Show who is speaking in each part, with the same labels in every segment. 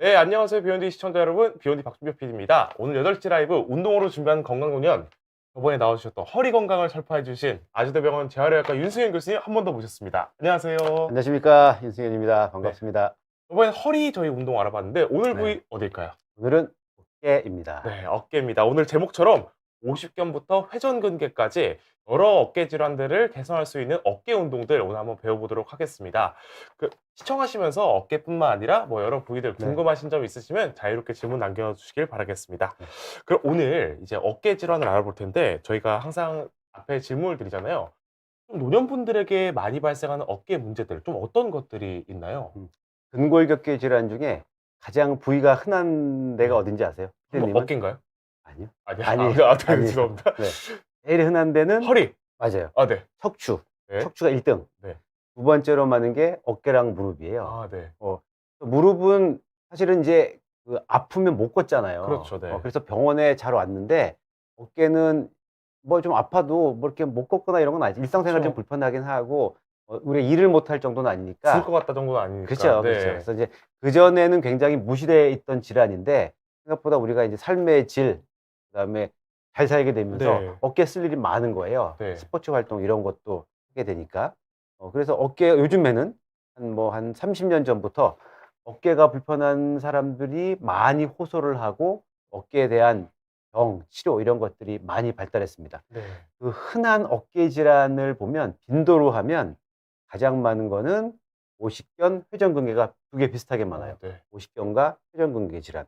Speaker 1: 네, 안녕하세요. 비욘디 시청자 여러분. 비욘디 박준표 PD입니다. 오늘 8시 라이브 운동으로 준비한 건강논연. 저번에 나와주셨던 허리 건강을 설파해주신 아주대병원 재활의학과 윤승현 교수님 한 번 더 모셨습니다. 안녕하세요.
Speaker 2: 안녕하십니까, 윤승현입니다.
Speaker 1: 네.
Speaker 2: 반갑습니다.
Speaker 1: 저번에 허리 저희 운동 알아봤는데 오늘 부위
Speaker 2: 네.
Speaker 1: 어딜까요?
Speaker 2: 오늘은 어깨입니다.
Speaker 1: 네, 어깨입니다. 오늘 제목처럼 50견부터 회전근개까지 여러 어깨 질환들을 개선할 수 있는 어깨 운동들 오늘 한번 배워보도록 하겠습니다. 시청하시면서 어깨뿐만 아니라 뭐 여러 부위들
Speaker 2: 네.
Speaker 1: 궁금하신 점 있으시면 자유롭게 질문 남겨주시길 바라겠습니다.
Speaker 2: 네.
Speaker 1: 그럼 오늘 이제 어깨 질환을 알아볼 텐데 저희가 항상 앞에 질문을 드리잖아요. 좀 노년분들에게 많이 발생하는 어깨 문제들 좀 어떤 것들이 있나요?
Speaker 2: 근골격계 질환 중에 가장 부위가 흔한 데가 어딘지 아세요?
Speaker 1: 뭐
Speaker 2: 피디님은?
Speaker 1: 어깨인가요?
Speaker 2: 아니요.
Speaker 1: 아니요.
Speaker 2: 아니에요.
Speaker 1: 네,
Speaker 2: 아니에요.
Speaker 1: 죄송합니다.
Speaker 2: 네. 제일 흔한 데는
Speaker 1: 허리.
Speaker 2: 맞아요.
Speaker 1: 아, 네.
Speaker 2: 척추.
Speaker 1: 네.
Speaker 2: 척추가 1등.
Speaker 1: 네.
Speaker 2: 두 번째로 많은 게 어깨랑 무릎이에요.
Speaker 1: 아, 네.
Speaker 2: 무릎은 사실은 이제 아프면 못 걷잖아요.
Speaker 1: 그렇죠. 네.
Speaker 2: 그래서 병원에 잘 왔는데 어깨는 뭐 좀 아파도 뭐 이렇게 못 걷거나 이런 건 아니지. 일상생활 좀
Speaker 1: 그렇죠.
Speaker 2: 불편하긴 하고 우리가 일을 못 할 정도는 아니니까.
Speaker 1: 죽을 것 같다 정도는 아니니까.
Speaker 2: 그렇죠.
Speaker 1: 네.
Speaker 2: 그렇죠. 그래서 이제 그전에는 굉장히 무시되어 있던 질환인데 생각보다 우리가 이제 삶의 질, 그다음에 잘 살게 되면서
Speaker 1: 네.
Speaker 2: 어깨 쓸 일이 많은 거예요.
Speaker 1: 네.
Speaker 2: 스포츠 활동 이런 것도 하게 되니까. 그래서 어깨 요즘에는 한 30년 전부터 어깨가 불편한 사람들이 많이 호소를 하고 어깨에 대한 병, 치료 이런 것들이 많이 발달했습니다.
Speaker 1: 네.
Speaker 2: 그 흔한 어깨 질환을 보면 빈도로 하면 가장 많은 거는 오십견, 회전근개가 두 개 비슷하게 많아요.
Speaker 1: 네.
Speaker 2: 오십견과 회전근개 질환.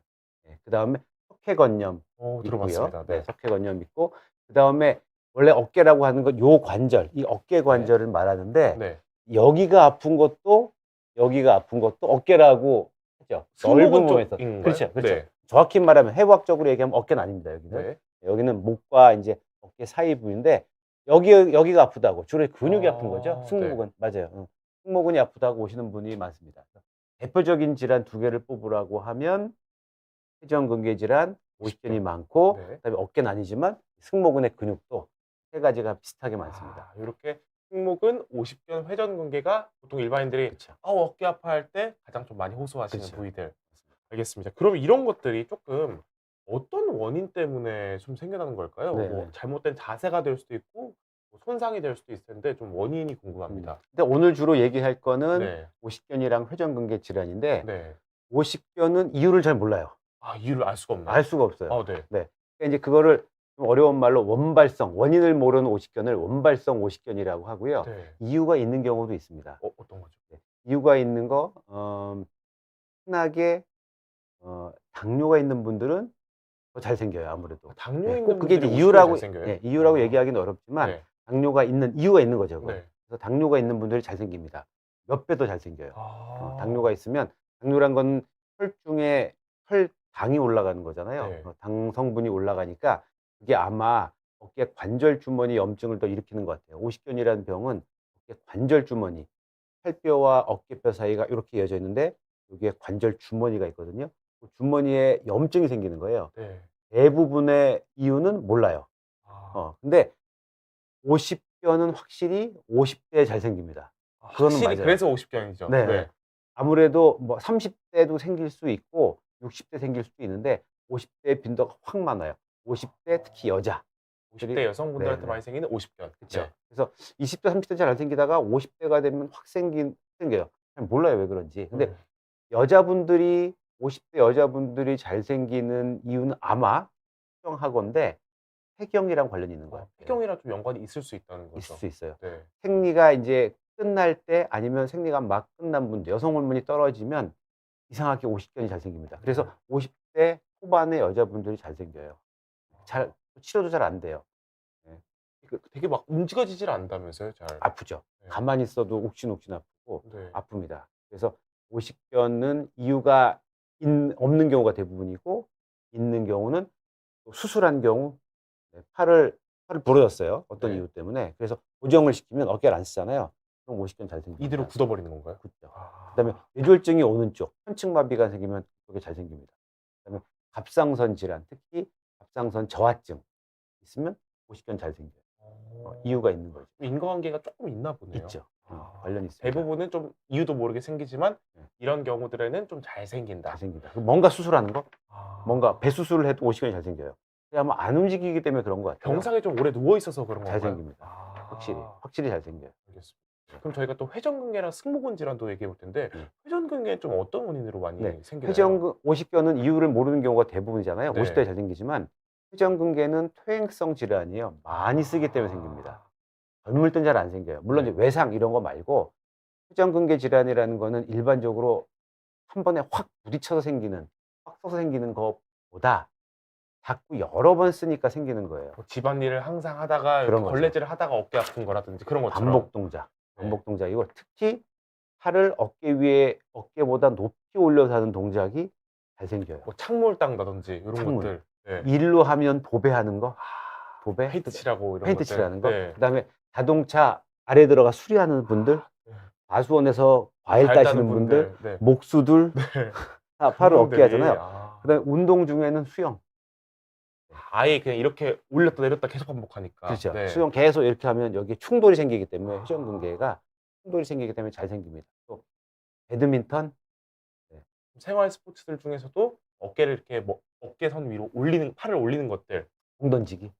Speaker 2: 그다음에 석회건염 있고요.
Speaker 1: 들어봤습니다. 네.
Speaker 2: 석회건염 있고 그다음에 원래 어깨라고 하는 건 요 관절, 이 어깨 관절을 말하는데
Speaker 1: 네.
Speaker 2: 여기가 아픈 것도 어깨라고 하죠. 넓은
Speaker 1: 승모근
Speaker 2: 부분에서.
Speaker 1: 쪽인가요?
Speaker 2: 그렇죠. 그렇죠.
Speaker 1: 네.
Speaker 2: 정확히 말하면 해부학적으로 얘기하면 어깨는 아닙니다. 여기는.
Speaker 1: 네.
Speaker 2: 여기는 목과 이제 어깨 사이 부위인데 여기가 아프다고 주로 근육이 아픈 거죠.
Speaker 1: 네.
Speaker 2: 승모근. 맞아요. 승모근이 아프다고 오시는 분이 많습니다. 대표적인 질환 두 개를 뽑으라고 하면 회전근개 질환, 오십견이 많고
Speaker 1: 네.
Speaker 2: 그다음에 어깨는 아니지만 승모근의 근육도 세 가지가 비슷하게 많습니다.
Speaker 1: 이렇게 승모근, 오십견, 회전근개가 보통 일반인들이
Speaker 2: 그렇죠.
Speaker 1: 어깨 아파할 때 가장 좀 많이 호소하시는
Speaker 2: 그렇죠.
Speaker 1: 부위들. 알겠습니다. 그럼 이런 것들이 조금 어떤 원인 때문에 좀 생겨나는 걸까요?
Speaker 2: 네,
Speaker 1: 뭐
Speaker 2: 네.
Speaker 1: 잘못된 자세가 될 수도 있고 뭐 손상이 될 수도 있을 텐데 좀 원인이 궁금합니다.
Speaker 2: 근데 오늘 주로 얘기할 거는
Speaker 1: 네.
Speaker 2: 오십견이랑 회전근개 질환인데
Speaker 1: 네.
Speaker 2: 오십견은 이유를 잘 몰라요.
Speaker 1: 이유를 알 수가 없나요?
Speaker 2: 알 수가 없어요.
Speaker 1: 네.
Speaker 2: 그러니까 이제 그거를 좀 어려운 말로 원인을 모르는 오십견을 원발성 오십견이라고 하고요.
Speaker 1: 네.
Speaker 2: 이유가 있는 경우도 있습니다.
Speaker 1: 어떤 거죠?
Speaker 2: 이유가 있는 거 흔하게 당뇨가 있는 분들은 더 잘생겨요, 아무래도.
Speaker 1: 당뇨
Speaker 2: 네,
Speaker 1: 있는
Speaker 2: 꼭 그게 이제
Speaker 1: 분들이
Speaker 2: 이유라고,
Speaker 1: 잘생겨요?
Speaker 2: 네, 이유라고 얘기하기는 어렵지만
Speaker 1: 네.
Speaker 2: 당뇨가 있는 이유가 있는 거죠. 그거.
Speaker 1: 네.
Speaker 2: 그래서 당뇨가 있는 분들이 잘생깁니다. 몇 배 더 잘생겨요. 당뇨가
Speaker 1: 당뇨가
Speaker 2: 있으면 당뇨란 건 혈중에 혈당이 올라가는 거잖아요.
Speaker 1: 네.
Speaker 2: 당 성분이 올라가니까 그게 아마 어깨 관절 주머니 염증을 더 일으키는 것 같아요. 오십견이라는 병은 어깨 관절 주머니, 팔뼈와 어깨뼈 사이가 이렇게 이어져 있는데 여기에 관절 주머니가 있거든요. 그 주머니에 염증이 생기는 거예요.
Speaker 1: 네.
Speaker 2: 대부분의 이유는 몰라요. 근데 50견은 확실히 50대에 잘 생깁니다. 그거는
Speaker 1: 확실히
Speaker 2: 맞아요.
Speaker 1: 그래서 오십견이죠.
Speaker 2: 네.
Speaker 1: 네.
Speaker 2: 아무래도 뭐 30대도 생길 수 있고 60대 생길 수도 있는데 50대 빈도가 확 많아요. 50대 특히 여자.
Speaker 1: 50대 여성분들한테
Speaker 2: 네, 네.
Speaker 1: 많이 생기는 오십견.
Speaker 2: 그렇죠.
Speaker 1: 네.
Speaker 2: 그래서 20대, 30대 잘 안 생기다가 50대가 되면 확 생겨요. 잘 몰라요, 왜 그런지. 근데 여자분들이 50대 여자분들이 잘 생기는 이유는 아마 특정하건데 폐경이랑 관련이 있는 거예요.
Speaker 1: 폐경이랑 좀 연관이 있을 수 있다는 거죠.
Speaker 2: 있을 수 있어요.
Speaker 1: 네.
Speaker 2: 생리가 이제 끝날 때 아니면 생리가 막 끝난 분들, 여성 호르몬이 떨어지면 이상하게 50견이 잘 생깁니다. 그래서 50대 초반의 여자분들이 잘 생겨요. 치료도 잘 안 돼요.
Speaker 1: 되게 막 움직여지질 않다면서요, 잘.
Speaker 2: 아프죠.
Speaker 1: 네.
Speaker 2: 가만히 있어도 욱신욱신 아프고
Speaker 1: 네.
Speaker 2: 아픕니다. 그래서 오십견은 이유가 없는 경우가 대부분이고 있는 경우는 또 수술한 경우 팔을 부러졌어요. 어떤
Speaker 1: 네.
Speaker 2: 이유 때문에. 그래서 고정을 시키면 어깨를 안 쓰잖아요. 그럼 오십견 잘 생깁니다.
Speaker 1: 이대로 굳어버리는 건가요?
Speaker 2: 굳죠. 그다음에 뇌졸중이 오는 쪽, 편측마비가 생기면 그게 잘 생깁니다. 그다음에 갑상선 질환, 특히 갑상선 저하증 있으면 오십견 잘 생겨요. 이유가 있는 거죠.
Speaker 1: 인과관계가 조금 있나 보네요.
Speaker 2: 있죠. 관련이 있습니다.
Speaker 1: 대부분은 좀 이유도 모르게 생기지만
Speaker 2: 네.
Speaker 1: 이런 경우들에는 좀 잘 생긴다.
Speaker 2: 잘생긴다. 뭔가 수술하는 거,
Speaker 1: 아.
Speaker 2: 뭔가 배 수술을 해도 50견이 잘생겨요. 그게 아마 안 움직이기 때문에 그런 것 같아요.
Speaker 1: 병상에 좀 오래 누워 있어서 그런 건가요?
Speaker 2: 잘생깁니다.
Speaker 1: 아.
Speaker 2: 확실히 잘생겨요.
Speaker 1: 알겠습니다. 그럼 저희가 또 회전근개랑 승모근 질환도 얘기해 볼 텐데
Speaker 2: 네.
Speaker 1: 회전근개는 좀 어떤 원인으로 많이
Speaker 2: 네.
Speaker 1: 생기나요?
Speaker 2: 회전근 50견은 이유를 모르는 경우가 대부분이잖아요.
Speaker 1: 네.
Speaker 2: 50대에 잘생기지만 회전근개는 퇴행성 질환이요. 많이 쓰기 때문에 생깁니다. 젊을 땐 잘 안 생겨요. 물론
Speaker 1: 네.
Speaker 2: 이제 외상 이런 거 말고 회전근개 질환이라는 거는 일반적으로 한 번에 확 부딪혀서 생기는, 확 서서 생기는 것보다 자꾸 여러 번 쓰니까 생기는 거예요.
Speaker 1: 뭐 집안일을 항상 하다가 이렇게
Speaker 2: 그런 거죠.
Speaker 1: 걸레질을 하다가 어깨 아픈 거라든지 그런 것처럼.
Speaker 2: 반복 동작,
Speaker 1: 네.
Speaker 2: 반복 동작이고 특히 팔을 어깨 위에 어깨보다 높이 올려서 하는 동작이 잘 생겨요.
Speaker 1: 뭐 창문 닦는다든지 이런
Speaker 2: 창문.
Speaker 1: 것들. 네.
Speaker 2: 일로 하면 도배하는 거, 도배,
Speaker 1: 페인트 칠하고 이런
Speaker 2: 페인트
Speaker 1: 것들.
Speaker 2: 칠하는 거,
Speaker 1: 네.
Speaker 2: 그다음에 자동차 아래 들어가 수리하는 분들,
Speaker 1: 네.
Speaker 2: 과수원에서 과일
Speaker 1: 잘
Speaker 2: 따시는
Speaker 1: 따는
Speaker 2: 분들,
Speaker 1: 네.
Speaker 2: 목수들
Speaker 1: 네.
Speaker 2: 다 팔을 어깨
Speaker 1: 그분들이,
Speaker 2: 하잖아요.
Speaker 1: 아.
Speaker 2: 그다음에 운동 중에는 수영.
Speaker 1: 아예 그냥 이렇게 올렸다 내렸다 계속 반복하니까.
Speaker 2: 그렇죠.
Speaker 1: 네.
Speaker 2: 수영 계속 이렇게 하면 여기에 충돌이 생기기 때문에 회전근개가 충돌이 생기기 때문에 잘 생깁니다. 또 배드민턴,
Speaker 1: 생활 스포츠들 중에서도 어깨를 이렇게 뭐 어깨선 위로 올리는 팔을 올리는 것들.
Speaker 2: 공 던지기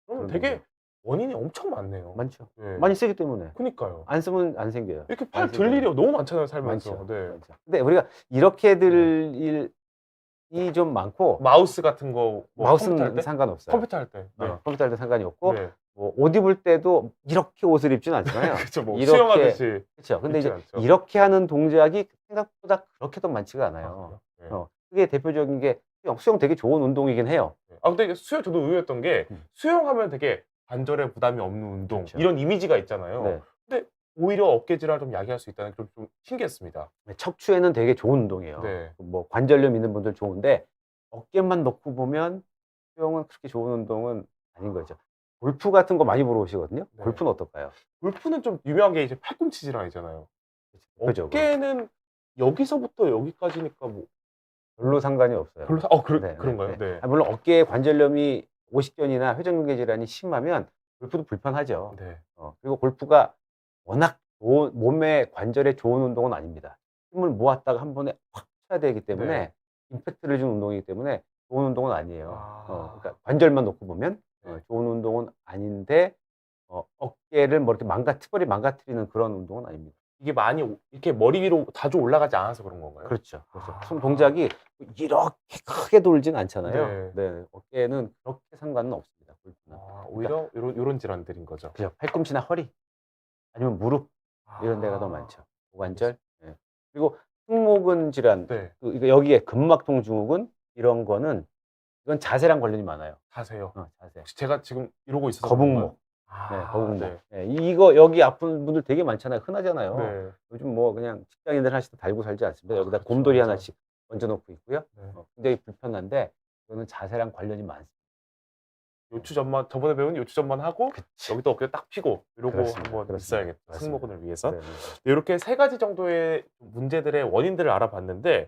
Speaker 1: 그러면
Speaker 2: 그런
Speaker 1: 되게
Speaker 2: 동작.
Speaker 1: 원인이 엄청 많네요.
Speaker 2: 많죠.
Speaker 1: 네.
Speaker 2: 많이 쓰기 때문에
Speaker 1: 그니까요.
Speaker 2: 안 쓰면 안 생겨요.
Speaker 1: 이렇게
Speaker 2: 안
Speaker 1: 팔
Speaker 2: 쓰기
Speaker 1: 들 일이
Speaker 2: 때문에.
Speaker 1: 너무 많잖아요, 살면서.
Speaker 2: 많죠.
Speaker 1: 네.
Speaker 2: 많죠. 근데 우리가 이렇게 들 일이 좀 많고
Speaker 1: 마우스 같은 거, 뭐 컴퓨터 할
Speaker 2: 마우스는
Speaker 1: 때?
Speaker 2: 상관없어요.
Speaker 1: 컴퓨터 할 때. 네.
Speaker 2: 컴퓨터 할 때 상관이 없고
Speaker 1: 네.
Speaker 2: 뭐 옷 입을 때도 이렇게 옷을 입진 않잖아요.
Speaker 1: 그렇죠. 뭐
Speaker 2: 이렇게
Speaker 1: 수영하듯이.
Speaker 2: 그렇죠. 근데
Speaker 1: 입진
Speaker 2: 이제
Speaker 1: 않죠.
Speaker 2: 이렇게 하는 동작이 생각보다 그렇게도 많지가 않아요.
Speaker 1: 네.
Speaker 2: 그게 대표적인 게 수영. 수영 되게 좋은 운동이긴 해요.
Speaker 1: 아 근데 이게 수영 저도 의외였던 게
Speaker 2: 음.
Speaker 1: 수영하면 되게 관절에 부담이 없는 운동
Speaker 2: 그렇죠.
Speaker 1: 이런 이미지가 있잖아요.
Speaker 2: 네.
Speaker 1: 근데 오히려 어깨 질환을 좀 야기할 수 있다는 게 좀 신기했습니다.
Speaker 2: 척추에는 되게 좋은 운동이에요.
Speaker 1: 네.
Speaker 2: 뭐 관절염 있는 분들 좋은데 어깨만 놓고 보면 수영은 그렇게 좋은 운동은 아닌 거죠. 골프 같은 거 많이 보러 오시거든요.
Speaker 1: 네.
Speaker 2: 골프는 어떨까요?
Speaker 1: 골프는 좀 유명한 게 이제 팔꿈치 질환이잖아요.
Speaker 2: 그죠.
Speaker 1: 어깨는 여기서부터 여기까지니까 뭐
Speaker 2: 별로 상관이 없어요.
Speaker 1: 별로
Speaker 2: 네,
Speaker 1: 그런가요?
Speaker 2: 네.
Speaker 1: 네.
Speaker 2: 아, 물론 어깨 관절염이 오십견이나 회전근개 질환이 심하면 골프도 불편하죠.
Speaker 1: 네.
Speaker 2: 그리고 골프가 워낙 몸에 관절에 좋은 운동은 아닙니다. 힘을 모았다가 한 번에 확 쳐야 되기 때문에
Speaker 1: 네.
Speaker 2: 임팩트를 주는 운동이기 때문에 좋은 운동은 아니에요.
Speaker 1: 아.
Speaker 2: 그러니까 관절만 놓고 보면
Speaker 1: 네.
Speaker 2: 좋은 운동은 아닌데 어깨를 뭐 이렇게 특별히 망가뜨리는 그런 운동은 아닙니다.
Speaker 1: 이게 많이 이렇게 머리 위로 자주 올라가지 않아서 그런 건가요?
Speaker 2: 그렇죠. 그렇죠.
Speaker 1: 아.
Speaker 2: 손 동작이 이렇게 크게 돌진 않잖아요.
Speaker 1: 네.
Speaker 2: 네. 어깨는 그렇게 상관은 없습니다. 골프는.
Speaker 1: 아, 오히려 요런 질환들인 거죠.
Speaker 2: 그죠. 팔꿈치나 허리 아니면 무릎 이런 데가 더 많죠. 고관절. 네. 그리고 승모근 질환,
Speaker 1: 네.
Speaker 2: 이거 여기에 근막통 증후군 이런 거는 이건 자세랑 관련이 많아요.
Speaker 1: 자세요.
Speaker 2: 자세.
Speaker 1: 혹시 제가 지금 이러고 있어서
Speaker 2: 거북목.
Speaker 1: 아,
Speaker 2: 네, 거북목.
Speaker 1: 네.
Speaker 2: 네, 이거 여기 아픈 분들 되게 많잖아요. 흔하잖아요.
Speaker 1: 네.
Speaker 2: 요즘 뭐 그냥 직장인들 하나씩 달고 살지 않습니다. 여기다
Speaker 1: 그렇죠,
Speaker 2: 곰돌이
Speaker 1: 그렇죠.
Speaker 2: 하나씩 얹어놓고 있고요.
Speaker 1: 네.
Speaker 2: 굉장히 불편한데 이거는 자세랑 관련이 많습니다.
Speaker 1: 요추전만 저번에 배운 요추전만 하고
Speaker 2: 그치.
Speaker 1: 여기도 어깨 딱 펴고 이러고
Speaker 2: 그렇습니다.
Speaker 1: 한번
Speaker 2: 그렇습니다.
Speaker 1: 있어야겠다.
Speaker 2: 맞습니다.
Speaker 1: 승모근을 위해서.
Speaker 2: 네, 네.
Speaker 1: 이렇게 세 가지 정도의 문제들의 원인들을 알아봤는데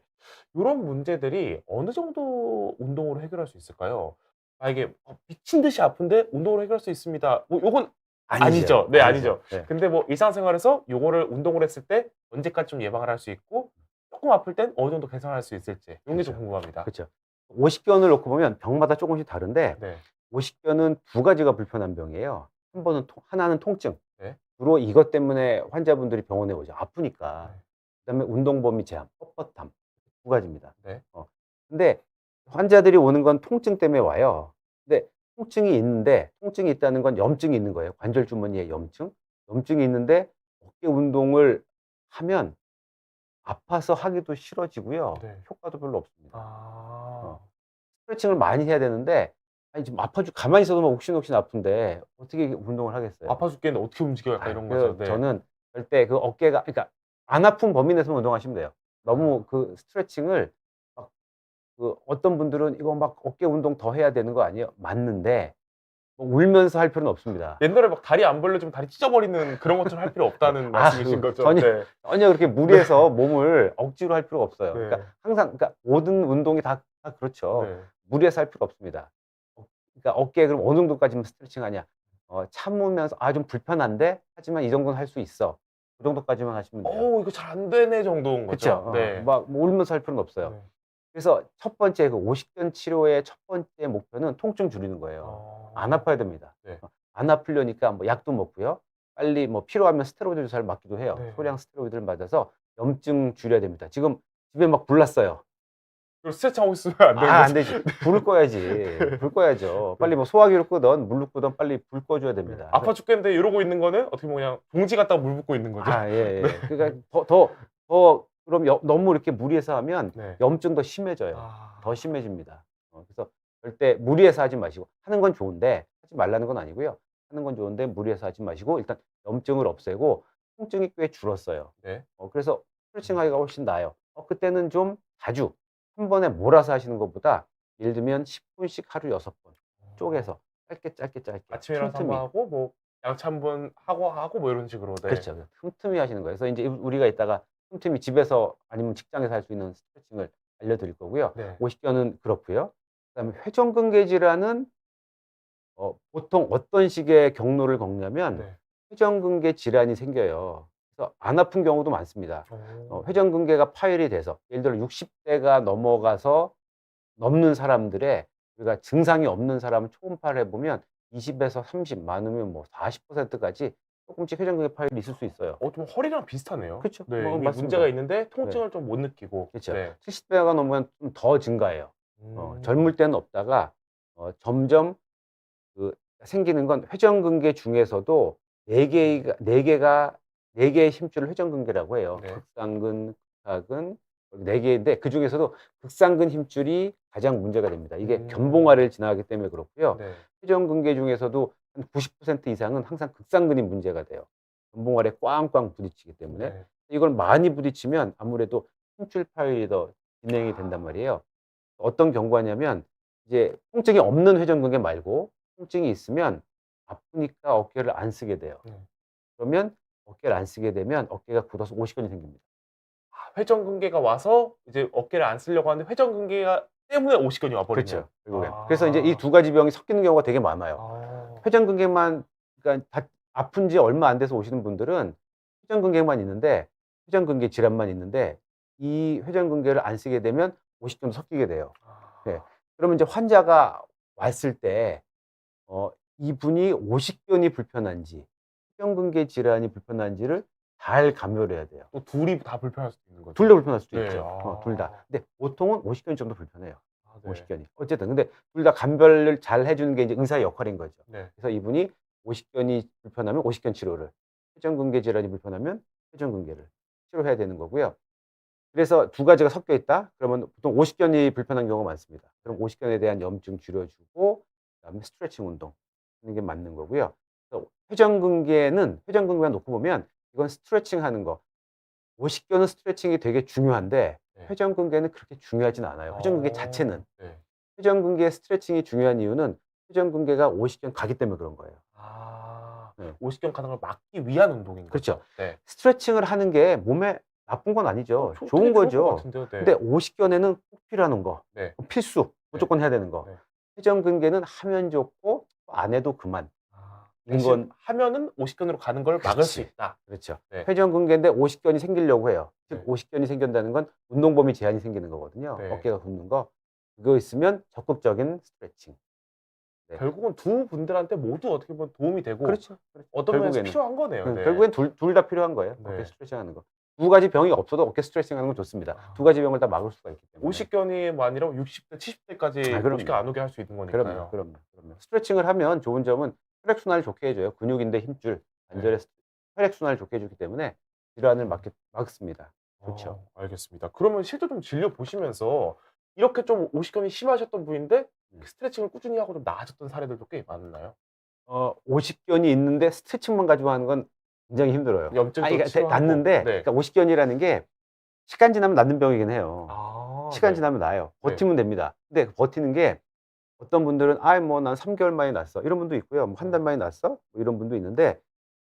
Speaker 1: 이런 문제들이 어느 정도 운동으로 해결할 수 있을까요? 아 이게 미친 듯이 아픈데 운동으로 해결할 수 있습니다. 뭐 요건 아니죠. 네, 아니죠.
Speaker 2: 네.
Speaker 1: 근데 뭐 일상생활에서 요거를 운동을 했을 때 언제까지 좀 예방을 할 수 있고 조금 아플 땐 어느 정도 개선할 수 있을지 이런 게 좀
Speaker 2: 그렇죠.
Speaker 1: 궁금합니다.
Speaker 2: 그렇죠. 50견을 놓고 보면 병마다 조금씩 다른데
Speaker 1: 네.
Speaker 2: 50견은 두 가지가 불편한 병이에요. 하나는 통증.
Speaker 1: 네.
Speaker 2: 주로 이것 때문에 환자분들이 병원에 오죠. 아프니까.
Speaker 1: 네.
Speaker 2: 그다음에 운동 범위 제한, 뻣뻣함. 두 가지입니다.
Speaker 1: 네.
Speaker 2: 근데 환자들이 오는 건 통증 때문에 와요. 근데 통증이 있다는 건 염증이 있는 거예요. 관절 주머니에 염증. 염증이 있는데 어깨 운동을 하면 아파서 하기도 싫어지고요.
Speaker 1: 네.
Speaker 2: 효과도 별로 없습니다.
Speaker 1: 아.
Speaker 2: 스트레칭을 많이 해야 되는데 아니 지금 가만히 있어도 막 옥신옥신 아픈데 어떻게 운동을 하겠어요?
Speaker 1: 아파 죽겠는데 어떻게 움직여 약간 이런
Speaker 2: 그래서
Speaker 1: 거죠. 네.
Speaker 2: 저는 절대 그 어깨가 그러니까 안 아픈 범위 내에서 운동하시면 돼요. 너무 그 스트레칭을 막 어떤 분들은 이거 막 어깨 운동 더 해야 되는 거 아니에요? 맞는데 뭐 울면서 할 필요는 없습니다.
Speaker 1: 옛날에 막 다리 안 벌려주면 다리 찢어버리는 그런 것처럼 할 필요 없다는 말씀이신 거죠.
Speaker 2: 전혀
Speaker 1: 네.
Speaker 2: 전혀 그렇게 무리해서 몸을 억지로 할 필요가 없어요.
Speaker 1: 네.
Speaker 2: 그러니까 항상 모든 운동이 다 그렇죠.
Speaker 1: 네.
Speaker 2: 무리해서 할 필요 없습니다. 그러니까 어깨에 그럼 어느 정도까지만 스트레칭 하냐? 참으면서 '아 좀 불편한데 하지만 이 정도는 할 수 있어.' 그 정도까지만 하시면 돼요.
Speaker 1: 이거 잘 안 되네 정도인
Speaker 2: 그쵸.
Speaker 1: 거죠? 네.
Speaker 2: 막 뭐 울면서 할 필요는 없어요.
Speaker 1: 네.
Speaker 2: 그래서 첫 번째 그 오십견 치료의 첫 번째 목표는 통증 줄이는 거예요. 안
Speaker 1: 아.
Speaker 2: 아파야 됩니다.
Speaker 1: 네.
Speaker 2: 안 아프려니까 뭐 약도 먹고요. 빨리 뭐 필요하면 스테로이드 주사를 맞기도 해요.
Speaker 1: 네.
Speaker 2: 소량 스테로이드를 맞아서 염증 줄여야 됩니다. 지금 집에 막 불 났어요.
Speaker 1: 그리고 스트레칭하고 있으면 안 되는
Speaker 2: 안
Speaker 1: 거죠?
Speaker 2: 되지. 불을 꺼야지. 불 꺼야죠. 빨리 뭐 소화기로 끄든 물로 끄든 빨리 불 꺼 줘야
Speaker 1: 네.
Speaker 2: 됩니다.
Speaker 1: 아파 죽겠는데 이러고 있는 거는 어떻게 보면 그냥 봉지 갖다가 물 붓고 있는 거죠?
Speaker 2: 예예. 그러니까 더 그럼 너무 이렇게 무리해서 하면
Speaker 1: 네.
Speaker 2: 염증 더 심해져요.
Speaker 1: 아.
Speaker 2: 더 심해집니다. 그래서 절대 무리해서 하지 마시고 하는 건 좋은데 하지 말라는 건 아니고요. 하는 건 좋은데 무리해서 하지 마시고 일단 염증을 없애고 통증이 꽤 줄었어요.
Speaker 1: 네.
Speaker 2: 그래서 스트레칭 하기가 훨씬 나아요. 그때는 좀 자주 한 번에 몰아서 하시는 것보다 예를 들면 10 분씩 하루 6번 쪼개서 짧게
Speaker 1: 아침에 일어나서 한
Speaker 2: 틈틈이.
Speaker 1: 번 하고 뭐 양치 한 번 하고 뭐 이런 식으로. 네.
Speaker 2: 그렇죠. 틈틈이 하시는 거예요. 그래서 인제 우리가 이따가 틈틈이 집에서 아니면 직장에서 할 수 있는 스트레칭을 알려드릴 거고요.
Speaker 1: 네.
Speaker 2: 오십견은 그렇고요. 그다음에 회전근개 질환은 보통 어떤 식의 경로를 겪냐면
Speaker 1: 네.
Speaker 2: 회전근개 질환이 생겨요. 그래서 안 아픈 경우도 많습니다.
Speaker 1: 어.
Speaker 2: 회전근개가 파열이 돼서 예를 들어 60 대가 넘어가서 넘는 사람들의 우리가 증상이 없는 사람을 초음파를 해 보면 20 에서 30 많으면 뭐 40% 까지 쪼끔씩 회전근개 파열이 있을 수 있어요.
Speaker 1: 좀 허리랑 비슷하네요.
Speaker 2: 그쵸.
Speaker 1: 네.
Speaker 2: 뭐
Speaker 1: 이미
Speaker 2: 맞습니다.
Speaker 1: 문제가 있는데
Speaker 2: 네.
Speaker 1: 통증을 좀 못 느끼고.
Speaker 2: 그쵸.
Speaker 1: 네.
Speaker 2: 70 대가 넘으면 좀 더 증가해요.
Speaker 1: 음.
Speaker 2: 젊을 때는 없다가 점점 그 생기는 건 회전근개 중에서도 4 개의 힘줄을 회전근개라고 해요.
Speaker 1: 네.
Speaker 2: 극상근, 극하근 4 개인데 그중에서도 극상근 힘줄이 가장 문제가 됩니다. 이게 견봉아래를 지나가기 때문에 그렇고요.
Speaker 1: 네.
Speaker 2: 회전근개 중에서도 한 90% 이상은 항상 극상근이 문제가 돼요. 견봉아래 꽝꽝 부딪히기 때문에.
Speaker 1: 네.
Speaker 2: 이걸 많이 부딪히면 아무래도 힘줄 파열이 더 진행이 된단 말이에요. 어떤 경우가 냐면 이제 통증이 없는 회전근개 말고 통증이 있으면 아프니까 어깨를 안 쓰게 돼요.
Speaker 1: 네.
Speaker 2: 그러면 어깨를 안 쓰게 되면 어깨가 굳어서 오십견이 생깁니다.
Speaker 1: 회전근개가 와서 이제 어깨를 안 쓰려고 하는데 회전근개가 때문에 오십견이 와 버리네요.
Speaker 2: 그렇죠. 결국엔.
Speaker 1: 아.
Speaker 2: 그래서 이제 이 두 가지 병이 섞이는 경우가 되게 많아요.
Speaker 1: 아.
Speaker 2: 회전근개만 그러니까 아픈 지 얼마 안 돼서 오시는 분들은 회전근개만 있는데 회전근개 질환만 있는데 이 회전근개를 안 쓰게 되면 오십견도 섞이게 돼요. 네. 그러면 이제 환자가 왔을 때 이분이 오십견이 불편한지 회전근개 질환이 불편한지를 잘 감별해야 돼요.
Speaker 1: 또 둘이 다 불편할 수도 있는 거죠.
Speaker 2: 둘 다 불편할 수도
Speaker 1: 네.
Speaker 2: 있죠. 둘 다. 근데 보통은 오십견이 좀 더 불편해요.
Speaker 1: 네.
Speaker 2: 오십견이. 어쨌든 근데 둘 다 감별을 잘 해 주는 게 이제 의사의 역할인 거죠.
Speaker 1: 네.
Speaker 2: 그래서 이분이 오십견이 불편하면 오십견 치료를, 회전근개 질환이 불편하면 회전근개를 치료해야 되는 거고요. 그래서 두 가지가 섞여 있다? 그러면 보통 오십견이 불편한 경우가 많습니다. 그럼 오십견에 대한 염증 줄여주고 그다음에 스트레칭 운동 하는 게 맞는 거고요. 그래서 회전근개만 놓고 보면 이건 스트레칭 하는 거. 오십견은 스트레칭이 되게 중요한데
Speaker 1: 네.
Speaker 2: 회전근개는 그렇게 중요하진 않아요. 회전근개 자체는.
Speaker 1: 네.
Speaker 2: 회전근개 스트레칭이 중요한 이유는 회전근개가 오십견 가기 때문에 그런 거예요. 네.
Speaker 1: 오십견 가는 걸 막기 위한 운동인 거죠.
Speaker 2: 그렇죠.
Speaker 1: 네.
Speaker 2: 스트레칭을 하는 게 몸에 나쁜 건 아니죠.
Speaker 1: 되게
Speaker 2: 좋은
Speaker 1: 좋을 것
Speaker 2: 거죠.
Speaker 1: 같은데요. 네.
Speaker 2: 근데 오십견에는 꼭 필요한 거.
Speaker 1: 네.
Speaker 2: 필수. 무조건 해야 되는 거.
Speaker 1: 네.
Speaker 2: 회전근개는 하면 좋고 안 해도 그만.
Speaker 1: 대신 하면은 오십견으로 가는 걸 막을 수
Speaker 2: 그렇지.
Speaker 1: 있다.
Speaker 2: 그렇죠.
Speaker 1: 네.
Speaker 2: 회전근개인데 오십견이 생기려고 해요. 즉
Speaker 1: 네.
Speaker 2: 오십견이 생긴다는 건 운동 범위 제한이 생기는 거거든요.
Speaker 1: 네.
Speaker 2: 어깨가 굽는 거. 그거 있으면 적극적인 스트레칭. 네.
Speaker 1: 결국은 두 분들한테 모두 어떻게 보면 도움이 되고
Speaker 2: 그렇죠.
Speaker 1: 어떤 면에서
Speaker 2: 결국에는.
Speaker 1: 필요한 거네요. 네.
Speaker 2: 결국엔 둘 다 필요한 거예요.
Speaker 1: 네.
Speaker 2: 어깨 스트레칭 하는 거. 두 가지 병이 없어도 어깨 스트레칭 하는 건 좋습니다.
Speaker 1: 아.
Speaker 2: 두 가지 병을 다 막을 수가 있기 때문에.
Speaker 1: 오십견이 아니라 60대, 70대까지
Speaker 2: 그럼요.
Speaker 1: 오십견 안 오게 할 수 있는 거니까요.
Speaker 2: 그럼요. 스트레칭을 하면 좋은 점은 혈액순환을 좋게 해줘요. 근육인데 힘줄, 관절의 혈액순환을 좋게 해주기 때문에 질환을 막습니다. 좋죠.
Speaker 1: 알겠습니다. 그러면 실제 좀 진료 보시면서 이렇게 좀 오십견이 심하셨던 분인데 스트레칭을 꾸준히 하고 좀 나아졌던 사례들도 꽤 많나요?
Speaker 2: 오십견이 있는데 스트레칭만 가지고 하는 건 굉장히 힘들어요.
Speaker 1: 염증도
Speaker 2: 그러니까
Speaker 1: 치료하고.
Speaker 2: 낫는데,
Speaker 1: 네.
Speaker 2: 그러니까 오십견이라는 게 시간 지나면 낫는 병이긴 해요. 시간
Speaker 1: 네.
Speaker 2: 지나면 나아요.
Speaker 1: 네.
Speaker 2: 버티면 됩니다. 근데 버티는 게 어떤 분들은 뭐 난 3개월 만에 났어. 이런 분도 있고요. 뭐 한 달 만에 났어. 뭐 이런 분도 있는데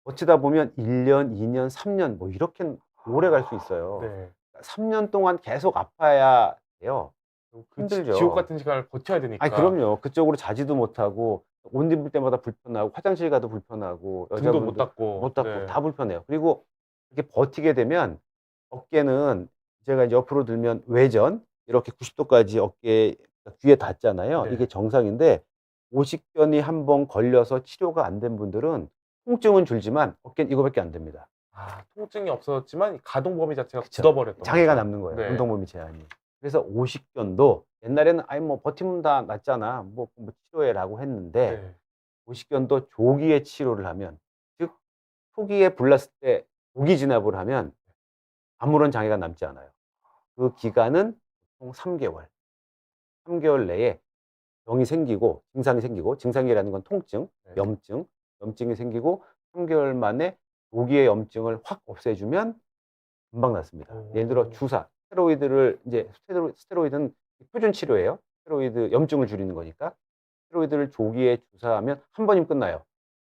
Speaker 2: 버티다 보면 1년, 2년, 3년 뭐 이렇게 오래 갈 수 있어요.
Speaker 1: 네.
Speaker 2: 3년 동안 계속 아파야 돼요.
Speaker 1: 그
Speaker 2: 힘들죠.
Speaker 1: 지옥 같은 시간을 버텨야 되니까.
Speaker 2: 그럼요. 그쪽으로 자지도 못하고 옷 입을 때마다 불편하고 화장실 가도 불편하고
Speaker 1: 등도 못
Speaker 2: 여자분들
Speaker 1: 닦고.
Speaker 2: 못 닦고
Speaker 1: 네.
Speaker 2: 다 불편해요. 그리고 이렇게 버티게 되면 어깨는 제가 이제 옆으로 들면 외전 이렇게 90도까지 어깨 귀에 닿잖아요.
Speaker 1: 네.
Speaker 2: 이게 정상인데 오십견이 한번 걸려서 치료가 안 된 분들은 통증은 줄지만 어깨는 이거밖에 안 됩니다.
Speaker 1: 아, 통증이 없어졌지만 이 가동 범위 자체가
Speaker 2: 그쵸.
Speaker 1: 굳어버렸던
Speaker 2: 장애가
Speaker 1: 거죠.
Speaker 2: 남는 거예요.
Speaker 1: 네.
Speaker 2: 운동 범위 제한이. 그래서 오십견도 옛날에는 아이 뭐 버티면 다 낫잖아. 뭐 치료해라고 했는데
Speaker 1: 네.
Speaker 2: 오십견도 조기에 치료를 하면 즉 초기에 불났을 때 조기 진압을 하면 아무런 장애가 남지 않아요. 그 기간은 보통 3개월. 3개월 내에 병이 생기고 증상이 생기고 증상이라는 건 통증,
Speaker 1: 네.
Speaker 2: 염증이 생기고 3개월 만에 조기의 염증을 확 없애주면 금방 낫습니다. 예를 들어
Speaker 1: 오.
Speaker 2: 주사, 스테로이드를 이제 스테로이드는 표준 치료예요. 스테로이드 염증을 줄이는 거니까 스테로이드를 조기에 주사하면 한 번이면 끝나요.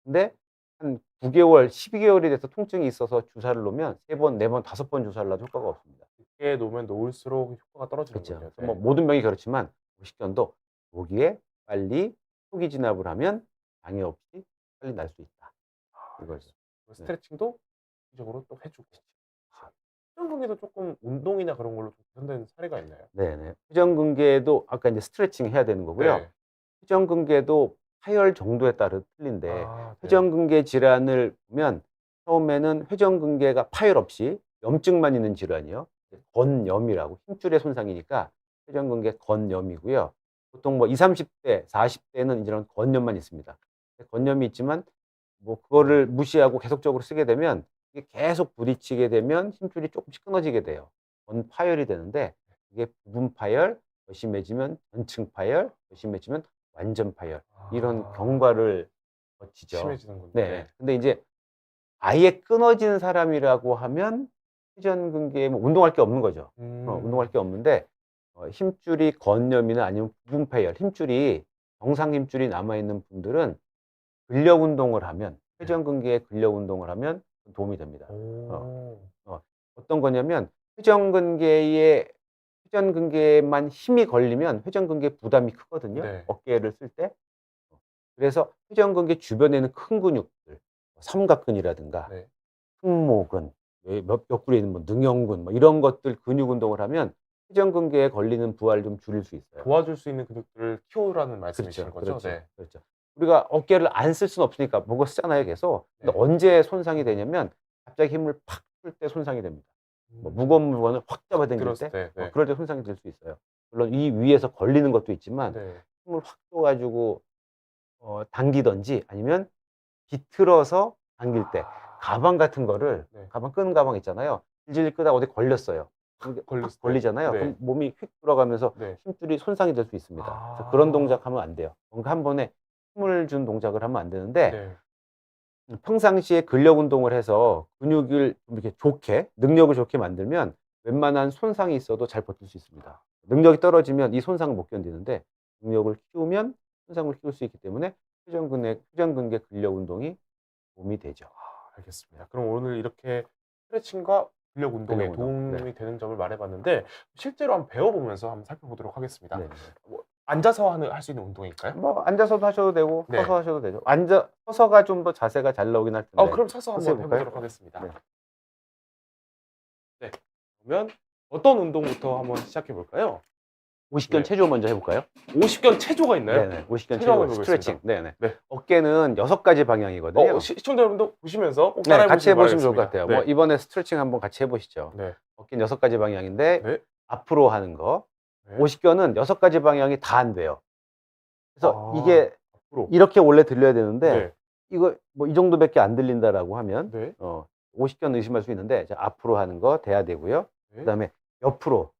Speaker 2: 근데 한 9개월, 12개월이 돼서 통증이 있어서 주사를 놓으면 3번, 4번, 5번 주사를 놔도 효과가 없습니다.
Speaker 1: 깊게 놓으면 놓을수록 효과가
Speaker 2: 그렇죠.
Speaker 1: 떨어지는군요.
Speaker 2: 뭐
Speaker 1: 네.
Speaker 2: 모든 병이 그렇지만 오십견도 조기에 빨리 초기 진압을 하면 장애 없이 빨리 날 수 있다. 이거죠.
Speaker 1: 스트레칭도 기적으로 또 해주고. 회전근개도 조금 운동이나 그런 걸로 좀 개선된 사례가 있나요?
Speaker 2: 네네. 회전근개도 아까 이제 스트레칭 해야 되는 거고요.
Speaker 1: 네.
Speaker 2: 회전근개도 파열 정도에 따라 틀린데
Speaker 1: 아, 네.
Speaker 2: 회전근개 질환을 보면 처음에는 회전근개가 파열 없이 염증만 있는 질환이요. 건염이라고 힘줄의 손상이니까 회전근개 건염이고요. 보통 뭐 20, 30대, 40대는 이런 건염만 있습니다. 건염이 있지만 뭐 그거를 무시하고 계속적으로 쓰게 되면 이게 계속 부딪히게 되면 힘줄이 조금씩 끊어지게 돼요. 건파열이 되는데 이게 부분 파열, 더 심해지면 전층 파열, 더 심해지면 완전 파열 이런
Speaker 1: 아,
Speaker 2: 경과를 거치죠.
Speaker 1: 심해지는군요.
Speaker 2: 네. 근데 이제 아예 끊어진 사람이라고 하면 회전근개에 뭐 운동할 게 없는 거죠. 운동할 게 없는데 힘줄이 건염이나 아니면 부분 파열, 힘줄이 정상 힘줄이 남아 있는 분들은 근력 운동을 하면
Speaker 1: 네.
Speaker 2: 회전근개에 근력 운동을 하면 도움이 됩니다.
Speaker 1: 오.
Speaker 2: 어떤 거냐면 회전근개에만 힘이 걸리면 회전근개 부담이 크거든요.
Speaker 1: 네.
Speaker 2: 어깨를 쓸 때. 그래서 회전근개 주변에는 큰 근육들, 삼각근이라든가
Speaker 1: 네.
Speaker 2: 승모근, 옆구리에 있는 뭐 능형근 뭐 이런 것들 근육 운동을 하면 회전근개에 걸리는 부하를 좀 줄일 수 있어요.
Speaker 1: 도와줄 수 있는 근육들을 키우라는 말씀이신
Speaker 2: 그렇죠.
Speaker 1: 거죠?
Speaker 2: 그렇죠.
Speaker 1: 네.
Speaker 2: 그렇죠. 우리가 어깨를 안 쓸 수는 없으니까 뭐고 쓰잖아요, 계속. 근데
Speaker 1: 네.
Speaker 2: 언제 손상이 되냐면 갑자기 힘을 팍 풀 때 손상이 됩니다. 뭐 무거운 물건을 확 잡아당길
Speaker 1: 들었을
Speaker 2: 때,
Speaker 1: 때. 네.
Speaker 2: 그럴 때 손상이 될 수 있어요. 물론 이 위에서 걸리는 것도 있지만
Speaker 1: 네.
Speaker 2: 힘을 확 줘가지고 당기든지 아니면 비틀어서 당길 때 가방 같은 거를
Speaker 1: 네.
Speaker 2: 가방 끄는 가방 있잖아요. 질질 끄다가 어디 걸렸어요. 이게
Speaker 1: 걸렸을 때.
Speaker 2: 걸리잖아요.
Speaker 1: 네.
Speaker 2: 그럼 몸이 휙 들어가면서
Speaker 1: 네.
Speaker 2: 힘줄이 손상이 될 수 있습니다.
Speaker 1: 아.
Speaker 2: 그래서 그런 동작하면 안 돼요. 뭔가 한 번에 힘을 준 동작을 하면 안 되는데
Speaker 1: 네.
Speaker 2: 평상시에 근력 운동을 해서 근육을 좀 이렇게 좋게 능력을 좋게 만들면 웬만한 손상이 있어도 잘 버틸 수 있습니다. 능력이 떨어지면 이 손상을 못 견디는데 능력을 키우면 손상을 키울 수 있기 때문에 회전근개 근력 운동이 도움이 되죠.
Speaker 1: 알겠습니다. 그럼 오늘 이렇게 스트레칭과 근력 운동에
Speaker 2: 근력 운동.
Speaker 1: 도움이 되는 점을 말해봤는데 실제로 한번 배워보면서 한번 살펴보도록 하겠습니다.
Speaker 2: 네.
Speaker 1: 뭐, 앉아서 할 수 있는 운동일까요?
Speaker 2: 뭐 앉아서도 하셔도 되고
Speaker 1: 네.
Speaker 2: 서서 하셔도 되죠. 서서가 좀 더 자세가 잘 나오긴 할 텐데.
Speaker 1: 그럼 서서
Speaker 2: 서서
Speaker 1: 한번
Speaker 2: 해볼까요?
Speaker 1: 해보도록 하겠습니다.
Speaker 2: 네.
Speaker 1: 네. 그러면 어떤 운동부터 한번 시작해 볼까요?
Speaker 2: 50견
Speaker 1: 네.
Speaker 2: 체조 먼저 해볼까요?
Speaker 1: 50견 체조가 있나요?
Speaker 2: 네네. 50견
Speaker 1: 체조 한번
Speaker 2: 체조
Speaker 1: 해보겠습니다.
Speaker 2: 스트레칭. 네네.
Speaker 1: 네.
Speaker 2: 어깨는 6가지 방향이거든요.
Speaker 1: 시청자 여러분도 보시면서 꼭
Speaker 2: 네,
Speaker 1: 따라해
Speaker 2: 같이
Speaker 1: 보시기
Speaker 2: 해보시면 좋을 것
Speaker 1: 바라겠습니다.
Speaker 2: 같아요.
Speaker 1: 네.
Speaker 2: 뭐 이번에 스트레칭 한번 같이 해보시죠.
Speaker 1: 네.
Speaker 2: 어깨는 6가지 방향인데
Speaker 1: 네.
Speaker 2: 앞으로 하는 거.
Speaker 1: 네.
Speaker 2: 50견은 6가지 방향이 다 안 돼요. 그래서 이게
Speaker 1: 앞으로.
Speaker 2: 이렇게 원래 들려야 되는데
Speaker 1: 네.
Speaker 2: 이거 뭐 이 정도밖에 안 들린다라고 하면
Speaker 1: 네.
Speaker 2: 50견 의심할 수 있는데 자, 앞으로 하는 거 돼야 되고요.
Speaker 1: 네.
Speaker 2: 그다음에 옆으로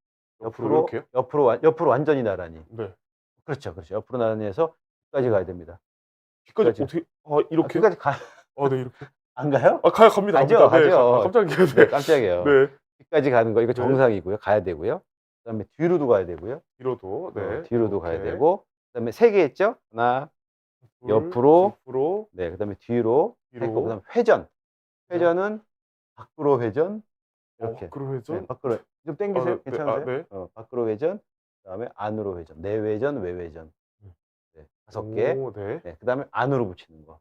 Speaker 1: 이렇게요?
Speaker 2: 옆으로 완전히 나란히.
Speaker 1: 네.
Speaker 2: 그렇죠. 옆으로 나란히 해서 뒤까지 가야 됩니다.
Speaker 1: 뒤까지
Speaker 2: 뒤까지.
Speaker 1: 어떻게 이렇게?
Speaker 2: 뒤까지 가.
Speaker 1: 네, 이렇게.
Speaker 2: 안 가요?
Speaker 1: 갑니다.
Speaker 2: 가죠,
Speaker 1: 갑니다. 네,
Speaker 2: 가죠.
Speaker 1: 깜짝이야.
Speaker 2: 네,
Speaker 1: 네.
Speaker 2: 깜짝이에요.
Speaker 1: 네.
Speaker 2: 뒤까지 가는 거 이거
Speaker 1: 네.
Speaker 2: 정상이고요. 가야 되고요. 그다음에 뒤로도 가야 되고요.
Speaker 1: 뒤로도. 네.
Speaker 2: 뒤로도 가야
Speaker 1: 이렇게.
Speaker 2: 되고. 그다음에 3개 했죠? 하나,
Speaker 1: 둘,
Speaker 2: 옆으로. 네, 그다음에 뒤로.
Speaker 1: 뒤로.
Speaker 2: 했고, 그다음에 회전. 회전은 밖으로 회전. 이렇게.
Speaker 1: 밖으로 회전.
Speaker 2: 네, 밖으로. 좀 당기세요.
Speaker 1: 네.
Speaker 2: 괜찮으세요?
Speaker 1: 네.
Speaker 2: 밖으로 회전. 그다음에 안으로 회전. 내외전, 외회전. 네. 5개.
Speaker 1: 오, 네.
Speaker 2: 네, 그다음에 안으로 붙이는 거.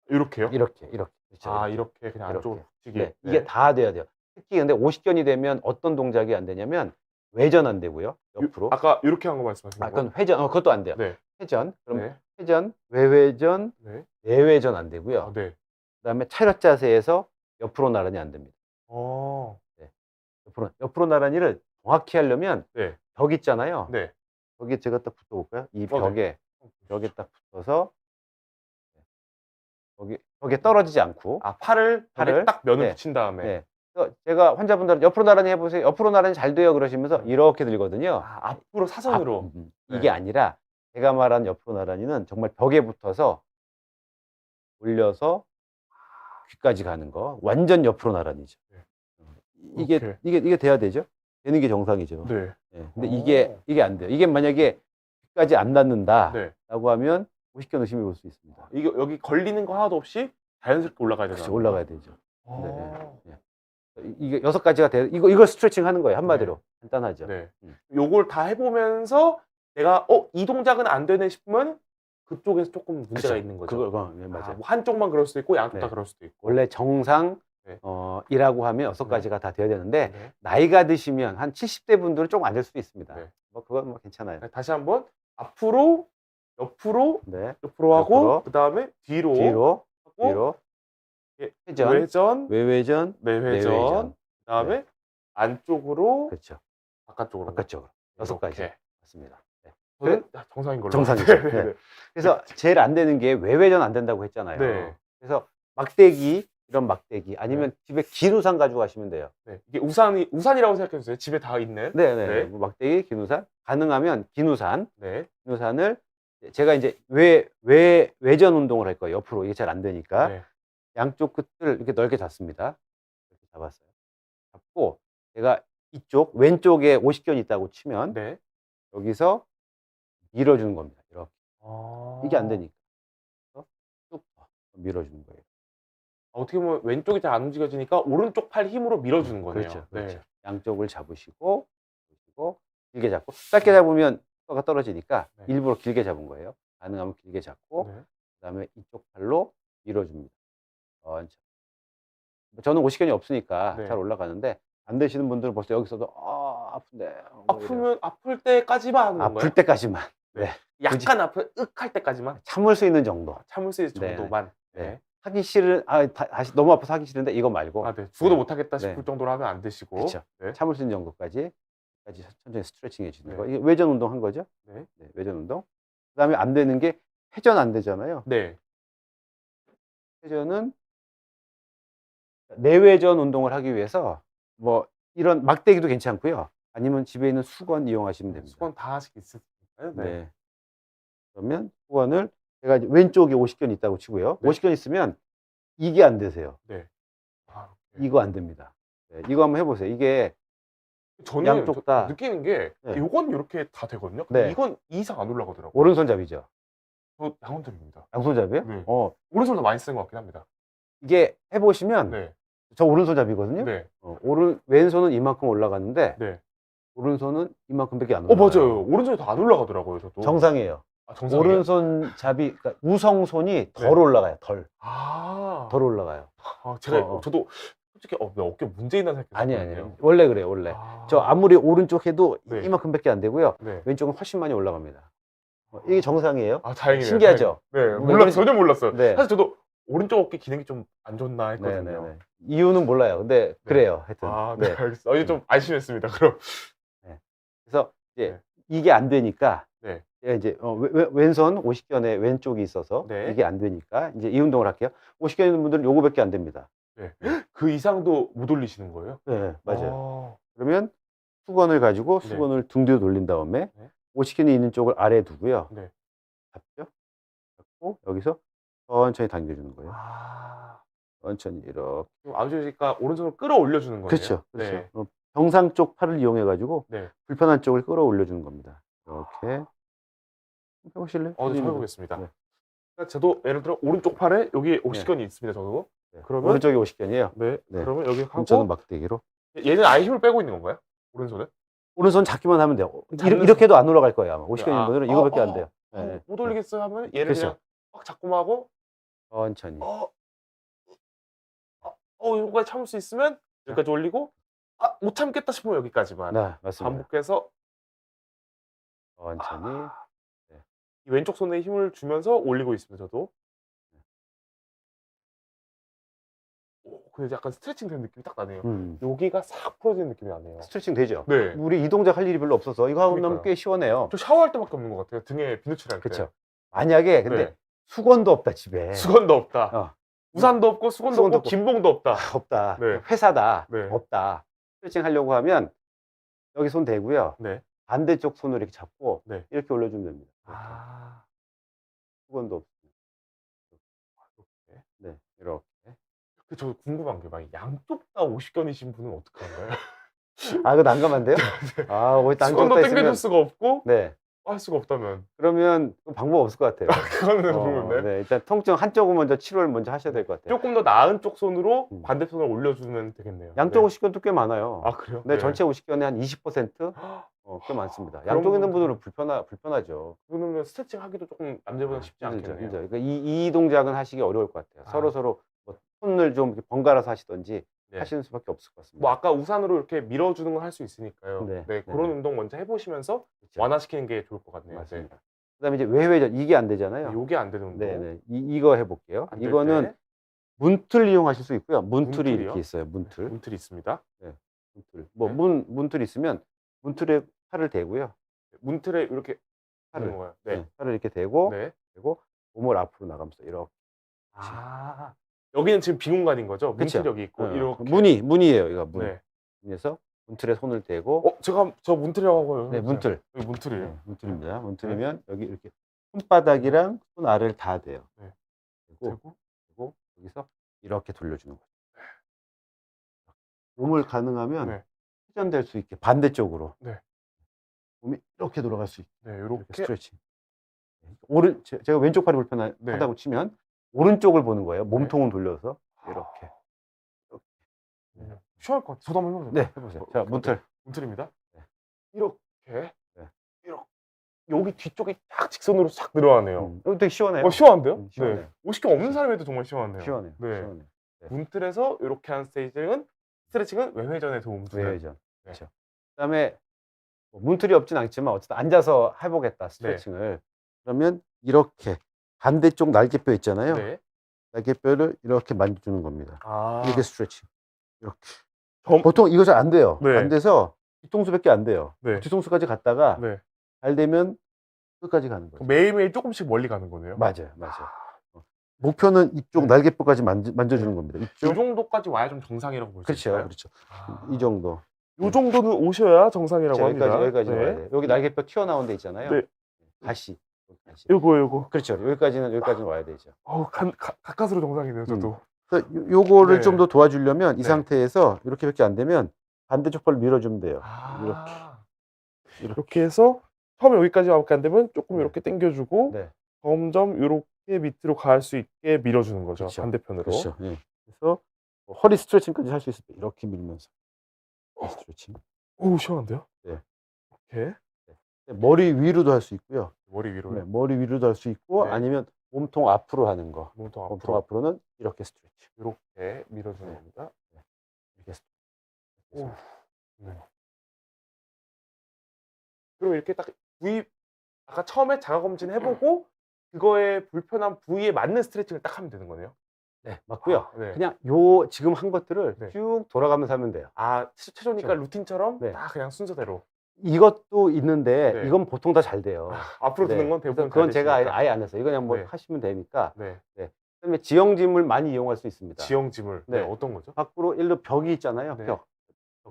Speaker 1: 이렇게요?
Speaker 2: 이렇게. 그렇죠.
Speaker 1: 아, 이렇게 그냥
Speaker 2: 이렇게.
Speaker 1: 안쪽으로 붙이기.
Speaker 2: 네, 이게 다 돼야 돼요. 특히 근데 50견이 되면 어떤 동작이 안 되냐면 외전 안 되고요. 옆으로.
Speaker 1: 아까 이렇게 한 거 말씀하신 거?
Speaker 2: 그건 회전. 그것도 안 돼요.
Speaker 1: 네.
Speaker 2: 회전. 그럼
Speaker 1: 네.
Speaker 2: 회전, 외회전,
Speaker 1: 네.
Speaker 2: 내외전 안 되고요.
Speaker 1: 아, 네.
Speaker 2: 그다음에 차렷 자세에서 옆으로 나란히 안 됩니다.
Speaker 1: 어.
Speaker 2: 옆으로 나란히를 정확히 하려면
Speaker 1: 네.
Speaker 2: 벽 있잖아요.
Speaker 1: 네.
Speaker 2: 벽에 제가 딱 붙여 볼까요? 이
Speaker 1: 네.
Speaker 2: 벽에 딱 붙어서 벽에 떨어지지 않고.
Speaker 1: 아, 팔을 딱 면을
Speaker 2: 네.
Speaker 1: 붙인 다음에.
Speaker 2: 네. 그래서 제가 환자분들은 옆으로 나란히 해보세요. 옆으로 나란히 잘 돼요. 그러시면서 이렇게 들거든요.
Speaker 1: 아, 앞으로 사선으로. 네.
Speaker 2: 이게 아니라 제가 말한 옆으로 나란히는 정말 벽에 붙어서 올려서 귀까지 가는 거. 완전 옆으로 나란히죠.
Speaker 1: 네.
Speaker 2: 이게 돼야 되죠. 되는 게 정상이죠.
Speaker 1: 네.
Speaker 2: 네. 근데
Speaker 1: 오.
Speaker 2: 이게 안 돼요. 이게 만약에 귀까지 안 닿는다라고
Speaker 1: 네.
Speaker 2: 하면 50견 의심해 볼 수 있습니다.
Speaker 1: 이게 여기 걸리는 거 하나도 없이 자연스럽게 올라가야 되나?
Speaker 2: 그렇죠. 올라가야 되죠.
Speaker 1: 아.
Speaker 2: 네. 이게 6가지가 돼요. 이걸 스트레칭 하는 거예요. 한마디로. 간단하죠.
Speaker 1: 네. 요걸 다 해보면서 내가 이 동작은 안 되네 싶으면 그쪽에서 조금 문제가
Speaker 2: 그쵸.
Speaker 1: 있는 거죠.
Speaker 2: 네,
Speaker 1: 아,
Speaker 2: 맞아요.
Speaker 1: 뭐 한쪽만 그럴 수도 있고 양쪽 다
Speaker 2: 네.
Speaker 1: 그럴 수도 있고.
Speaker 2: 원래 정상
Speaker 1: 네.
Speaker 2: 이라고 하면 6가지가 다 돼야 되는데
Speaker 1: 네.
Speaker 2: 나이가 드시면 한 70대 분들은 조금 안 될 수도 있습니다.
Speaker 1: 네.
Speaker 2: 뭐 그건 뭐 괜찮아요.
Speaker 1: 다시 한번 앞으로, 옆으로,
Speaker 2: 네.
Speaker 1: 옆으로 하고
Speaker 2: 옆으로.
Speaker 1: 그다음에 뒤로
Speaker 2: 뒤로,
Speaker 1: 하고
Speaker 2: 예,
Speaker 1: 회전,
Speaker 2: 외회전,
Speaker 1: 내회전,
Speaker 2: 내외전.
Speaker 1: 그다음에 안쪽으로,
Speaker 2: 그렇죠.
Speaker 1: 바깥쪽으로.
Speaker 2: 6가지.
Speaker 1: 이렇게.
Speaker 2: 맞습니다. 네.
Speaker 1: 저는 정상인 걸로.
Speaker 2: 정상이죠.
Speaker 1: 네.
Speaker 2: 네. 그래서 제일 안 되는 게 외회전 안 된다고 했잖아요.
Speaker 1: 네.
Speaker 2: 그래서 막대기, 이런 막대기 아니면 집에 긴 우산 가지고 가시면 돼요.
Speaker 1: 네. 이게 우산이라고 생각해 주세요. 집에 다 있는.
Speaker 2: 네.
Speaker 1: 네.
Speaker 2: 뭐 막대기, 긴 우산. 가능하면 긴 우산을
Speaker 1: 네.
Speaker 2: 제가 이제 외전 운동을 할 거예요. 옆으로. 이게 잘 안 되니까.
Speaker 1: 네.
Speaker 2: 양쪽 끝을 이렇게 넓게 잡습니다. 이렇게 잡았어요. 잡고 제가 이쪽 왼쪽에 50견이 있다고 치면
Speaker 1: 네.
Speaker 2: 여기서 밀어주는 겁니다. 이렇게.
Speaker 1: 아.
Speaker 2: 이게 안 되니까. 그래서 쭉 밀어주는 거예요.
Speaker 1: 어떻게 보면 왼쪽이 잘 안 움직여지니까 오른쪽 팔 힘으로 밀어주는 거네요.
Speaker 2: 그렇죠.
Speaker 1: 네.
Speaker 2: 양쪽을 잡으시고 길게 잡고 짧게 잡으면 효과가 떨어지니까
Speaker 1: 네.
Speaker 2: 일부러 길게 잡은 거예요. 가능하면 길게 잡고
Speaker 1: 네.
Speaker 2: 그다음에 이쪽 팔로 밀어줍니다. 천천히. 저는 50견이 없으니까
Speaker 1: 네.
Speaker 2: 잘 올라가는데 안 되시는 분들은 벌써 여기서도 아픈데
Speaker 1: 아플 때까지만 하는 건가요?
Speaker 2: 아플 때까지만
Speaker 1: 약간 할 때까지만
Speaker 2: 참을 수 있는 정도.
Speaker 1: 참을 수 있는
Speaker 2: 네.
Speaker 1: 정도만.
Speaker 2: 네. 하기 싫은 다시 너무 아파서 하기 싫은데 이거 말고
Speaker 1: 아, 네. 죽어도 못 하겠다
Speaker 2: 네.
Speaker 1: 싶을 정도로 하면 안 되시고.
Speaker 2: 그렇죠.
Speaker 1: 네.
Speaker 2: 참을 수 있는 정도까지 천천히 스트레칭 해주는
Speaker 1: 네.
Speaker 2: 거. 이게 외전 운동 한 거죠.
Speaker 1: 네.
Speaker 2: 네, 외전 운동. 그다음에 안 되는 게 회전 안 되잖아요.
Speaker 1: 네.
Speaker 2: 회전은 내외전 운동을 하기 위해서 뭐 이런 막대기도 괜찮고요. 아니면 집에 있는 수건 이용하시면 됩니다.
Speaker 1: 수건 다 하실 수 있을까요? 네.
Speaker 2: 네. 그러면 수건을 제가 이제 왼쪽에 50견 있다고 치고요.
Speaker 1: 네.
Speaker 2: 50견 있으면 이게 안 되세요.
Speaker 1: 네. 아,
Speaker 2: 이거 안 됩니다. 네, 이거 한번 해보세요. 이게
Speaker 1: 저는
Speaker 2: 양쪽 다.
Speaker 1: 느끼는 게
Speaker 2: 네.
Speaker 1: 이건 이렇게 다 되거든요. 근데
Speaker 2: 네.
Speaker 1: 이건 이 이상 안 올라가더라고요.
Speaker 2: 오른손잡이죠.
Speaker 1: 저 양손잡이입니다.
Speaker 2: 양손잡이요?
Speaker 1: 네. 오른손 더 많이 쓰는 것 같긴 합니다.
Speaker 2: 이게 해보시면
Speaker 1: 네.
Speaker 2: 저 오른손잡이거든요.
Speaker 1: 네.
Speaker 2: 왼손은 이만큼 올라갔는데
Speaker 1: 네.
Speaker 2: 오른손은 이만큼밖에 안 올라가요.
Speaker 1: 맞아요. 오른손이 더 안 올라가더라고요, 저도.
Speaker 2: 정상이에요.
Speaker 1: 아, 정상이에요?
Speaker 2: 오른손잡이, 그러니까 우성손이 덜
Speaker 1: 네.
Speaker 2: 올라가요. 덜
Speaker 1: 아.
Speaker 2: 올라가요.
Speaker 1: 아, 제가
Speaker 2: 어.
Speaker 1: 저도 솔직히 내 어깨 문제 있나 생각했거든요.
Speaker 2: 아니에요. 원래 그래요. 원래.
Speaker 1: 아.
Speaker 2: 저 아무리 오른쪽 해도
Speaker 1: 네.
Speaker 2: 이만큼밖에 안 되고요.
Speaker 1: 네.
Speaker 2: 왼쪽은 훨씬 많이 올라갑니다. 이게 정상이에요.
Speaker 1: 아, 다행이네요.
Speaker 2: 신기하죠?
Speaker 1: 네. 전혀 몰랐어요.
Speaker 2: 네.
Speaker 1: 사실 저도 오른쪽 어깨 기능이 좀 안 좋나 했거든요.
Speaker 2: 네네네. 이유는 몰라요. 근데 그래요. 하여튼.
Speaker 1: 아, 네,
Speaker 2: 네.
Speaker 1: 알겠습니다. 이제 좀 안심했습니다. 그럼.
Speaker 2: 그래서 이제
Speaker 1: 네.
Speaker 2: 이게 안 되니까
Speaker 1: 네.
Speaker 2: 제가 이제 왼손 50견에 왼쪽이 있어서
Speaker 1: 네.
Speaker 2: 이게 안 되니까 이제 이 운동을 할게요. 50견 있는 분들은 요거밖에 안 됩니다.
Speaker 1: 네. 그 이상도 못 올리시는 거예요?
Speaker 2: 네, 맞아요.
Speaker 1: 아.
Speaker 2: 그러면 수건을 가지고
Speaker 1: 네.
Speaker 2: 수건을 등 뒤로 돌린 다음에
Speaker 1: 네.
Speaker 2: 50견이 있는 쪽을 아래에 두고요.
Speaker 1: 네.
Speaker 2: 잡죠? 잡고 여기서 천천히 당겨주는 거예요.
Speaker 1: 아.
Speaker 2: 천천히 이렇게.
Speaker 1: 아버지가 오른손을 끌어올려 주는 거예요.
Speaker 2: 그렇죠.
Speaker 1: 네.
Speaker 2: 정상 쪽 팔을 이용해 가지고
Speaker 1: 네.
Speaker 2: 불편한 쪽을 끌어올려 주는 겁니다. 이렇게 해보실래요?
Speaker 1: 네, 저 해보겠습니다.
Speaker 2: 네.
Speaker 1: 그러니까 저도 예를 들어 오른쪽 팔에 여기 50견이 있습니다. 저도.
Speaker 2: 네.
Speaker 1: 그러면
Speaker 2: 오른쪽이 50견이에요.
Speaker 1: 네.
Speaker 2: 네.
Speaker 1: 그러면 여기 하고
Speaker 2: 저는 막대기로.
Speaker 1: 얘는 아예 힘을 빼고 있는 건가요? 오른손은?
Speaker 2: 오른손 잡기만 하면 돼요.
Speaker 1: 잡는
Speaker 2: 이렇게 해도 안 올라갈 거예요. 아마 50견 있는
Speaker 1: 아,
Speaker 2: 분들은 이거밖에 안 돼요. 네.
Speaker 1: 못 올리겠어요 하면 얘를
Speaker 2: 그렇죠.
Speaker 1: 그냥 꽉 잡고만 하고
Speaker 2: 천천히.
Speaker 1: 어, 여기까지 참을 수 있으면 여기까지 올리고 못 참겠다 싶으면 여기까지만
Speaker 2: 네, 맞습니다.
Speaker 1: 반복해서
Speaker 2: 천천히.
Speaker 1: 이 왼쪽 손에 힘을 주면서 올리고 있습니다. 저도. 근데 약간 스트레칭 되는 느낌이 딱 나네요. 여기가 싹 풀어지는 느낌이 나네요.
Speaker 2: 스트레칭 되죠?
Speaker 1: 네.
Speaker 2: 우리 이 동작 할 일이 별로 없어서 이거 하고 나면
Speaker 1: 그러니까요.
Speaker 2: 꽤 시원해요.
Speaker 1: 저 샤워할 때밖에 없는 것 같아요. 등에 비누칠 할 때.
Speaker 2: 그렇죠. 만약에 근데
Speaker 1: 네.
Speaker 2: 수건도 없다 집에.
Speaker 1: 수건도 없다.
Speaker 2: 어.
Speaker 1: 우산도 없고 수건도
Speaker 2: 수건도
Speaker 1: 없고
Speaker 2: 없고.
Speaker 1: 긴봉도 없다.
Speaker 2: 없다.
Speaker 1: 네.
Speaker 2: 회사다.
Speaker 1: 네.
Speaker 2: 없다. 스트레칭 하려고 하면 여기 손 대고요.
Speaker 1: 네.
Speaker 2: 반대쪽 손을 이렇게 잡고
Speaker 1: 네.
Speaker 2: 이렇게 올려주면 됩니다. 수건도 없고.
Speaker 1: 이렇게.
Speaker 2: 네, 이렇게.
Speaker 1: 저 궁금한 게 만약 양쪽 다 50견이신 분은 어떡한가요?
Speaker 2: 이거 난감한데요? 거기
Speaker 1: 수건도 당겨줄 수가 없고
Speaker 2: 네.
Speaker 1: 할 수가 없다면
Speaker 2: 그러면 방법 없을 것 같아요.
Speaker 1: 그거는 모르는데
Speaker 2: 네, 일단 통증 한쪽은 먼저 치료를 먼저 하셔야 될 것 같아요.
Speaker 1: 조금 더 나은 쪽 손으로
Speaker 2: 음.
Speaker 1: 반대손을 올려주면 되겠네요.
Speaker 2: 양쪽
Speaker 1: 네.
Speaker 2: 50견도 꽤 많아요.
Speaker 1: 그래요?
Speaker 2: 네, 전체 50견의 한 20%? 꽤 많습니다. 양쪽 있는 분들은 불편하죠.
Speaker 1: 그러면 스트레칭 하기도 조금 남자보다 쉽지 않겠네요.
Speaker 2: 힘들죠. 그러니까 이 동작은 하시기 어려울 것 같아요. 서로 뭐 손을 좀 이렇게 번갈아서 하시든지
Speaker 1: 네.
Speaker 2: 하시는 수밖에 없을 것 같습니다.
Speaker 1: 뭐 아까 우산으로 이렇게 밀어주는 건 할 수 있으니까요.
Speaker 2: 네.
Speaker 1: 그런 운동 먼저 해보시면서
Speaker 2: 그렇죠.
Speaker 1: 완화시키는 게 좋을 것 같네요.
Speaker 2: 맞습니다. 그다음에 이제 외회전 이게 안 되잖아요.
Speaker 1: 요게 안 되는 운동.
Speaker 2: 네네. 이거 해볼게요.
Speaker 1: 안될
Speaker 2: 이거는
Speaker 1: 때
Speaker 2: 문틀 이용하실 수 있고요. 문틀이
Speaker 1: 문틀이요?
Speaker 2: 이렇게 있어요. 문틀.
Speaker 1: 문틀이 있습니다.
Speaker 2: 문틀. 뭐
Speaker 1: 네.
Speaker 2: 문틀 있으면 문틀에 팔을 대고요.
Speaker 1: 문틀에 이렇게
Speaker 2: 팔을.
Speaker 1: 하는 거예요. 네.
Speaker 2: 팔을 이렇게 대고
Speaker 1: 네.
Speaker 2: 그리고 몸을 앞으로 나가면서 이렇게.
Speaker 1: 여기는 지금 빈 공간인 거죠?
Speaker 2: 그쵸.
Speaker 1: 문틀 여기 있고 이렇게.
Speaker 2: 문이에요. 이거 문.
Speaker 1: 네.
Speaker 2: 문에서 문틀에 손을 대고.
Speaker 1: 저 문틀이라고 하고요.
Speaker 2: 네, 문틀.
Speaker 1: 여기 문틀이에요.
Speaker 2: 네, 문틀입니다. 문틀이면 여기 이렇게 손바닥이랑 손 아래를 다 대요.
Speaker 1: 네.
Speaker 2: 그리고 여기서 이렇게 돌려주는 거죠. 몸을 가능하면
Speaker 1: 네.
Speaker 2: 회전될 수 있게 반대쪽으로.
Speaker 1: 네.
Speaker 2: 몸이 이렇게 돌아갈 수 있게.
Speaker 1: 네,
Speaker 2: 이렇게
Speaker 1: 이렇게.
Speaker 2: 스트레칭. 제가 왼쪽 팔이 불편하다고
Speaker 1: 네.
Speaker 2: 치면 오른쪽을 보는 거예요. 몸통은 돌려서 이렇게.
Speaker 1: 시원할 것 같아요. 저도 한번 해보세요.
Speaker 2: 네, 해보세요. 자, 문틀.
Speaker 1: 문틀입니다.
Speaker 2: 네.
Speaker 1: 이렇게.
Speaker 2: 네.
Speaker 1: 이렇게. 여기 뒤쪽이 딱 직선으로 싹 늘어나네요.
Speaker 2: 이거 되게 시원해요.
Speaker 1: 시원한데요?
Speaker 2: 시원해요.
Speaker 1: 네. 50견 없는 사람에도 정말 시원하네요.
Speaker 2: 시원해요.
Speaker 1: 네.
Speaker 2: 시원해요. 네.
Speaker 1: 문틀에서 이렇게 한 스트레칭은 외회전에 도움 주는.
Speaker 2: 외회전.
Speaker 1: 네.
Speaker 2: 그렇죠. 그다음에 뭐 문틀이 없진 않지만 어쨌든 앉아서 해보겠다 스트레칭을. 그러면 이렇게 반대쪽 날개뼈 있잖아요.
Speaker 1: 네.
Speaker 2: 날개뼈를 이렇게 만져주는 겁니다. 이게 스트레칭. 이렇게. 보통 이거 잘 안 돼요.
Speaker 1: 네.
Speaker 2: 안 돼서 뒤통수밖에 안 돼요.
Speaker 1: 네.
Speaker 2: 뒤통수까지 갔다가
Speaker 1: 네.
Speaker 2: 잘 되면 끝까지 가는 거죠.
Speaker 1: 매일매일 조금씩 멀리 가는 거네요.
Speaker 2: 맞아요. 목표는 이쪽 날개뼈까지 만져주는 겁니다.
Speaker 1: 이
Speaker 2: 이쪽.
Speaker 1: 정도까지 와야 좀 정상이라고 볼 수 있어요.
Speaker 2: 그렇죠. 이 정도.
Speaker 1: 이 정도는 오셔야 정상이라고
Speaker 2: 그렇죠.
Speaker 1: 합니다.
Speaker 2: 여기까지
Speaker 1: 네.
Speaker 2: 와야 돼요. 여기 날개뼈 튀어나온 데 있잖아요.
Speaker 1: 네.
Speaker 2: 가시.
Speaker 1: 요거.
Speaker 2: 그렇죠. 여기까지는 와야 되죠.
Speaker 1: 가까스로 정상이네요, 저도.
Speaker 2: 그래서 요거를
Speaker 1: 네.
Speaker 2: 좀 더 도와주려면 이
Speaker 1: 네.
Speaker 2: 상태에서 이렇게밖에 안 되면 반대쪽 팔을 밀어주면 돼요.
Speaker 1: 이렇게 해서 처음에 여기까지밖에 안 되면 조금
Speaker 2: 네.
Speaker 1: 이렇게 당겨주고
Speaker 2: 네.
Speaker 1: 점점 이렇게 밑으로 갈 수 있게 밀어주는 거죠.
Speaker 2: 그렇죠.
Speaker 1: 반대편으로.
Speaker 2: 그렇죠. 예. 그래서 뭐 허리 스트레칭까지 할 수 있을 때 이렇게 밀면서 스트레칭.
Speaker 1: 오, 시원한데요?
Speaker 2: 네.
Speaker 1: 이렇게
Speaker 2: 머리 위로도 할 수 있고요.
Speaker 1: 머리 위로.
Speaker 2: 네, 머리 위로도 할 수 있고
Speaker 1: 네.
Speaker 2: 아니면 몸통 앞으로 하는 거.
Speaker 1: 몸통
Speaker 2: 몸통
Speaker 1: 앞으로
Speaker 2: 앞으로는 이렇게 스트레칭.
Speaker 1: 이렇게 밀어주는 겁니다.
Speaker 2: 이렇게 스트레칭.
Speaker 1: 오. 네. 그럼 이렇게 딱 부위 아까 처음에 자가 검진 해보고 그거에 불편한 부위에 맞는 스트레칭을 딱 하면 되는 거네요.
Speaker 2: 네, 맞고요.
Speaker 1: 네.
Speaker 2: 그냥 지금 한 것들을
Speaker 1: 네.
Speaker 2: 쭉 돌아가면서 하면 돼요.
Speaker 1: 최초니까
Speaker 2: 그렇죠.
Speaker 1: 루틴처럼
Speaker 2: 네.
Speaker 1: 딱 그냥 순서대로.
Speaker 2: 이것도 있는데
Speaker 1: 네.
Speaker 2: 이건 보통 다 잘 돼요.
Speaker 1: 앞으로
Speaker 2: 네.
Speaker 1: 드는 건
Speaker 2: 그래서
Speaker 1: 대부분
Speaker 2: 그건
Speaker 1: 잘
Speaker 2: 제가
Speaker 1: 되시니까.
Speaker 2: 아예 안 했어요. 이거 그냥 뭐
Speaker 1: 네.
Speaker 2: 하시면 되니까.
Speaker 1: 네.
Speaker 2: 그다음에 지형짐을 많이 이용할 수 있습니다.
Speaker 1: 지형짐을.
Speaker 2: 네.
Speaker 1: 네. 어떤 거죠?
Speaker 2: 밖으로 일로 벽이 있잖아요.
Speaker 1: 네.
Speaker 2: 벽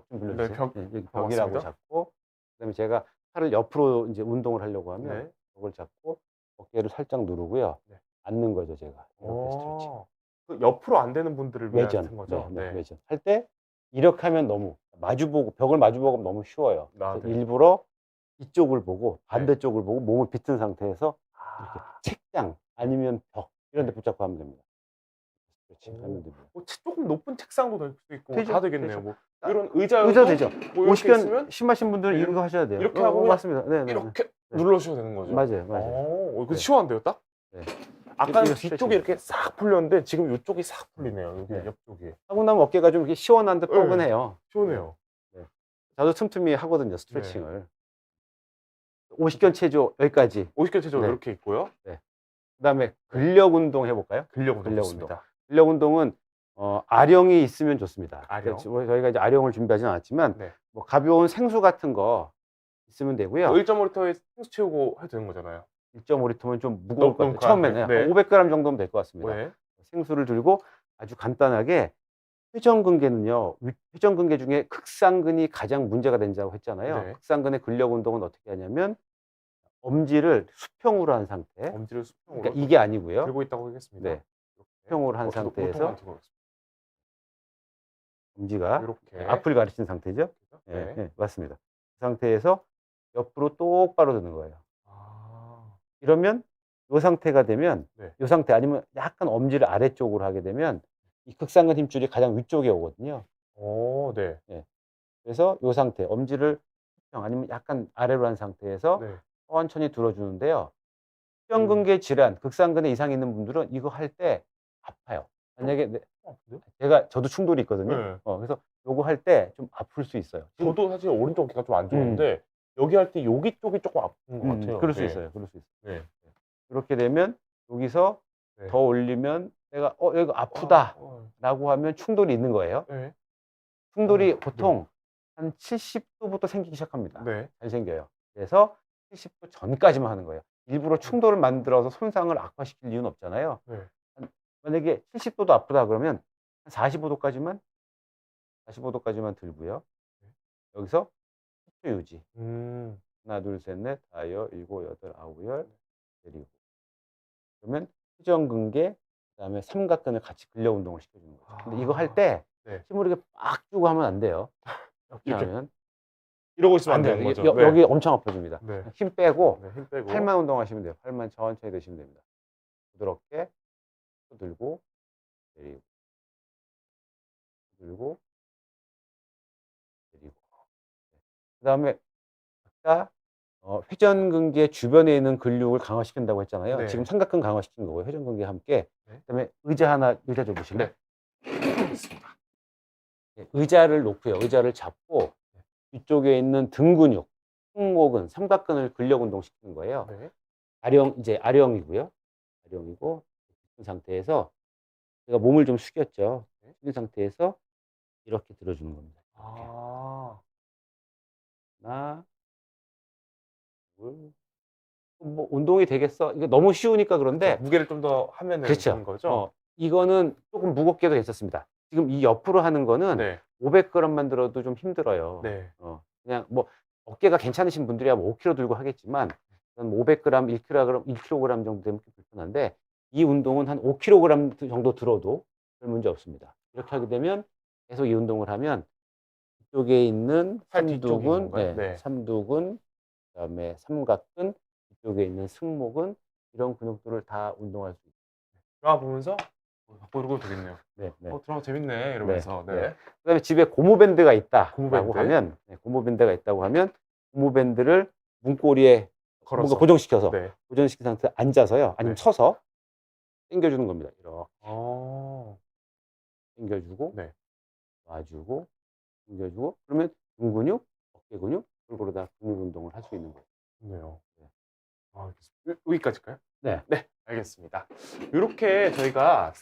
Speaker 2: 좀 빌려주세요.
Speaker 1: 네, 벽.
Speaker 2: 여기
Speaker 1: 벽
Speaker 2: 벽이라고
Speaker 1: 맞습니다.
Speaker 2: 잡고 그다음에 제가 팔을 옆으로 이제 운동을 하려고 하면
Speaker 1: 네.
Speaker 2: 벽을 잡고 어깨를 살짝 누르고요.
Speaker 1: 네.
Speaker 2: 앉는 거죠, 제가. 이렇게 스트레칭.
Speaker 1: 그 옆으로 안 되는 분들을 위한
Speaker 2: 외전.
Speaker 1: 같은 거죠?
Speaker 2: 네, 외전. 할 때 이렇게 하면 너무 벽을 마주보고 너무 쉬워요. 그래서
Speaker 1: 네.
Speaker 2: 일부러 이쪽을 보고 반대쪽을 보고 몸을 비튼 상태에서 이렇게 책장 아니면 벽 이런 데 붙잡고 하면 됩니다. 스트레칭 하면 됩니다.
Speaker 1: 조금 높은 책상도 될 수 있고
Speaker 2: 되죠,
Speaker 1: 다 되겠네요.
Speaker 2: 되죠.
Speaker 1: 뭐
Speaker 2: 아,
Speaker 1: 이런 의자도
Speaker 2: 의자 되죠.
Speaker 1: 뭐 이렇게
Speaker 2: 50견
Speaker 1: 있으면
Speaker 2: 심하신 분들은
Speaker 1: 이렇게-
Speaker 2: 이거 하셔야 돼요.
Speaker 1: 이렇게 하고 그냥
Speaker 2: 맞습니다. 네, 네, 네.
Speaker 1: 이렇게
Speaker 2: 네.
Speaker 1: 눌러주셔도 되는 거죠.
Speaker 2: 맞아요, 맞아요.
Speaker 1: 근데
Speaker 2: 네.
Speaker 1: 시원한데요, 딱?
Speaker 2: 네.
Speaker 1: 아까는
Speaker 2: 이거
Speaker 1: 뒤쪽이
Speaker 2: 스트레칭.
Speaker 1: 이렇게 싹 풀렸는데 지금 이쪽이 싹 풀리네요. 여기
Speaker 2: 네.
Speaker 1: 옆쪽이
Speaker 2: 하고 나면 어깨가 좀 이렇게 시원한 듯
Speaker 1: 네.
Speaker 2: 뻐근해요.
Speaker 1: 시원해요.
Speaker 2: 저도 틈틈이 하거든요, 스트레칭을. 50견 체조 여기까지.
Speaker 1: 50개 체조
Speaker 2: 네.
Speaker 1: 이렇게 있고요.
Speaker 2: 그다음에 근력 운동 해볼까요?
Speaker 1: 근력 운동
Speaker 2: 근력
Speaker 1: 좋습니다.
Speaker 2: 근력 운동은 아령이 있으면 좋습니다.
Speaker 1: 아령.
Speaker 2: 저희가 이제 아령을 준비하지는 않았지만
Speaker 1: 네.
Speaker 2: 뭐 가벼운 생수 같은 거 있으면 되고요.
Speaker 1: 1.5리터에 생수 채우고 해도 되는 거잖아요.
Speaker 2: 1.5리터면 좀 무거울 것
Speaker 1: 너무
Speaker 2: 같아요. 처음에는
Speaker 1: 네.
Speaker 2: 500g 정도면 될 것 같습니다.
Speaker 1: 네.
Speaker 2: 생수를 들고 아주 간단하게 회전근개는요. 회전근개 중에 극상근이 가장 문제가 된다고 했잖아요.
Speaker 1: 네.
Speaker 2: 극상근의 근력 운동은 어떻게 하냐면 엄지를 수평으로 한 상태.
Speaker 1: 엄지를 수평으로
Speaker 2: 그러니까 이게 아니고요.
Speaker 1: 들고 있다고 하겠습니다.
Speaker 2: 네. 수평으로 한 상태에서 엄지가
Speaker 1: 이렇게
Speaker 2: 앞을 가리친 상태죠.
Speaker 1: 네.
Speaker 2: 네, 맞습니다. 그 상태에서 옆으로 똑바로 드는 거예요.
Speaker 1: 아.
Speaker 2: 이러면 이 상태가 되면
Speaker 1: 네.
Speaker 2: 이 상태 아니면 약간 엄지를 아래쪽으로 하게 되면 이 극상근 힘줄이 가장 위쪽에 오거든요.
Speaker 1: 네.
Speaker 2: 그래서 이 상태 엄지를 수평 아니면 약간 아래로 한 상태에서
Speaker 1: 네.
Speaker 2: 천천히 들어주는데요. 수평근개 질환, 극상근에 이상이 있는 분들은 이거 할 때 아파요. 만약에
Speaker 1: 아픈데요?
Speaker 2: 저도 충돌이 있거든요.
Speaker 1: 네.
Speaker 2: 그래서 요거 할 때 좀 아플 수 있어요.
Speaker 1: 저도 사실 오른쪽 어깨가 좀 안 좋은데 여기 할 때 여기 쪽이 조금 아픈 것 같아요.
Speaker 2: 그럴 수
Speaker 1: 네.
Speaker 2: 있어요. 그럴 수 있어요.
Speaker 1: 네.
Speaker 2: 이렇게 되면 여기서
Speaker 1: 네.
Speaker 2: 더 올리면 내가 여기 아프다 라고 하면 충돌이 있는 거예요.
Speaker 1: 네.
Speaker 2: 충돌이 보통 한 70도부터 생기기 시작합니다.
Speaker 1: 네.
Speaker 2: 잘 생겨요. 그래서 70도 전까지만 하는 거예요. 일부러 충돌을 만들어서 손상을 악화시킬 이유는 없잖아요.
Speaker 1: 네.
Speaker 2: 만약에 70도도 아프다 그러면 한 45도까지만 들고요. 여기서 10초 유지. 하나, 둘, 셋, 넷, 다섯, 일곱, 여덟, 아홉, 열, 내리고. 그러면 회전근개, 그다음에 삼각근을 같이 근력 운동을 시켜주는 거죠. 근데 이거 할 때
Speaker 1: 네.
Speaker 2: 힘을 이렇게 막 주고 하면 안 돼요. 이렇게 하면
Speaker 1: 이러고 있으면 안
Speaker 2: 돼요.
Speaker 1: 되는 거죠.
Speaker 2: 여기 엄청 아파집니다.
Speaker 1: 네.
Speaker 2: 힘 빼고
Speaker 1: 네, 힘 빼고
Speaker 2: 팔만 운동하시면 돼요. 팔만 천천히 드시면 됩니다. 부드럽게 들고 내리고 들고 내리고. 그다음에 아까 회전근개 주변에 있는 근육을 강화시킨다고 했잖아요.
Speaker 1: 네.
Speaker 2: 지금 삼각근 강화시킨 거고요. 회전근개와 함께.
Speaker 1: 네.
Speaker 2: 그다음에 의자 줘 보실래요?
Speaker 1: 알겠습니다.
Speaker 2: 의자를 놓고요. 의자를 잡고 뒤쪽에 있는 등 근육, 승모근, 삼각근을 근력 운동시키는 거예요.
Speaker 1: 네.
Speaker 2: 아령이고요. 아령이고 이 상태에서 제가 몸을 좀 숙였죠. 숙인 상태에서 이렇게 들어주는 겁니다. 하나, 둘. 뭐 운동이 되겠어? 이거 너무 쉬우니까 그런데
Speaker 1: 무게를 좀 더 하면은
Speaker 2: 그렇죠.
Speaker 1: 되는 거죠?
Speaker 2: 이거는 조금 무겁게도 됐었습니다. 지금 이 옆으로 하는 거는
Speaker 1: 네.
Speaker 2: 500g만 들어도 좀 힘들어요.
Speaker 1: 네.
Speaker 2: 그냥 뭐 어깨가 괜찮으신 분들이야 뭐 5kg 들고 하겠지만 500g, 1kg 정도 되면 불편한데 이 운동은 한 5kg 정도 들어도 별 문제 없습니다. 이렇게 하게 되면 계속 이 운동을 하면 이쪽에 있는
Speaker 1: 팔 뒤쪽에 있는
Speaker 2: 삼두근,
Speaker 1: 건가요? 네.
Speaker 2: 삼두근, 그다음에 삼각근, 이쪽에 있는 승모근 이런 근육들을 다 운동할 수 있어요.
Speaker 1: 드라마 보면서 자꾸 이러고 되겠네요.
Speaker 2: 네.
Speaker 1: 드라마 재밌네 이러면서. 네.
Speaker 2: 그다음에 집에 고무밴드가 있다라고
Speaker 1: 고무밴드?
Speaker 2: 하면 고무밴드가 있다고 하면 고무밴드를 문고리에
Speaker 1: 걸어서.
Speaker 2: 뭔가 고정시켜서
Speaker 1: 네.
Speaker 2: 고정시킨 상태에 앉아서요. 아니면
Speaker 1: 네.
Speaker 2: 서서 당겨주는 겁니다. 이렇게 당겨주고
Speaker 1: 네.
Speaker 2: 놔주고 당겨주고 그러면 등 근육, 어깨 근육 골고루 다 근육 운동을 할 수 있는 거예요.
Speaker 1: 좋네요. 알겠습니다. 여기까지일까요?
Speaker 2: 네.
Speaker 1: 네, 알겠습니다. 이렇게 저희가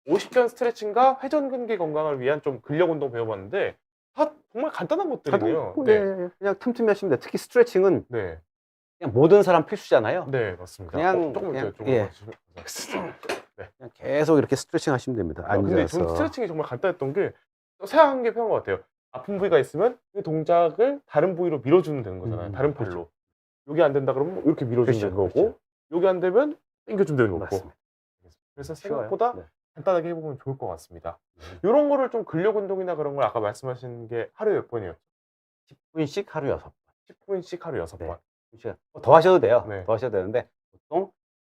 Speaker 1: 50견 스트레칭과 회전근개 건강을 위한 좀 근력 운동 배워봤는데 다 정말 간단한 것들이네요.
Speaker 2: 네. 그냥 틈틈이 하시면 돼요. 특히 스트레칭은
Speaker 1: 네.
Speaker 2: 그냥 모든 사람 필수잖아요.
Speaker 1: 네, 맞습니다.
Speaker 2: 그냥-
Speaker 1: 조금
Speaker 2: 그냥-
Speaker 1: 더 조금
Speaker 2: 예. 그냥 계속 이렇게 스트레칭 하시면 됩니다.
Speaker 1: 근데
Speaker 2: 앉아서.
Speaker 1: 전 스트레칭이 정말 간단했던 게 생각한 게 편한 것 같아요. 아픈 부위가 있으면 그 동작을 다른 부위로 밀어주면 되는 거잖아요. 다른 팔로. 여기 안 된다 그러면 이렇게 밀어주면 되는 거고
Speaker 2: 그렇죠.
Speaker 1: 여기 안 되면 당겨주면 되는 거고.
Speaker 2: 맞습니다.
Speaker 1: 그래서
Speaker 2: 쉬워요.
Speaker 1: 생각보다
Speaker 2: 네.
Speaker 1: 간단하게 해보면 좋을 것 같습니다. 이런 거를 좀 근력 운동이나 그런 걸 아까 말씀하신 게 하루에 몇 번이요?
Speaker 2: 10분씩 하루 6번.
Speaker 1: 10분씩 하루 6번.
Speaker 2: 네. 더 하셔도 돼요.
Speaker 1: 네.
Speaker 2: 더 하셔도 되는데 보통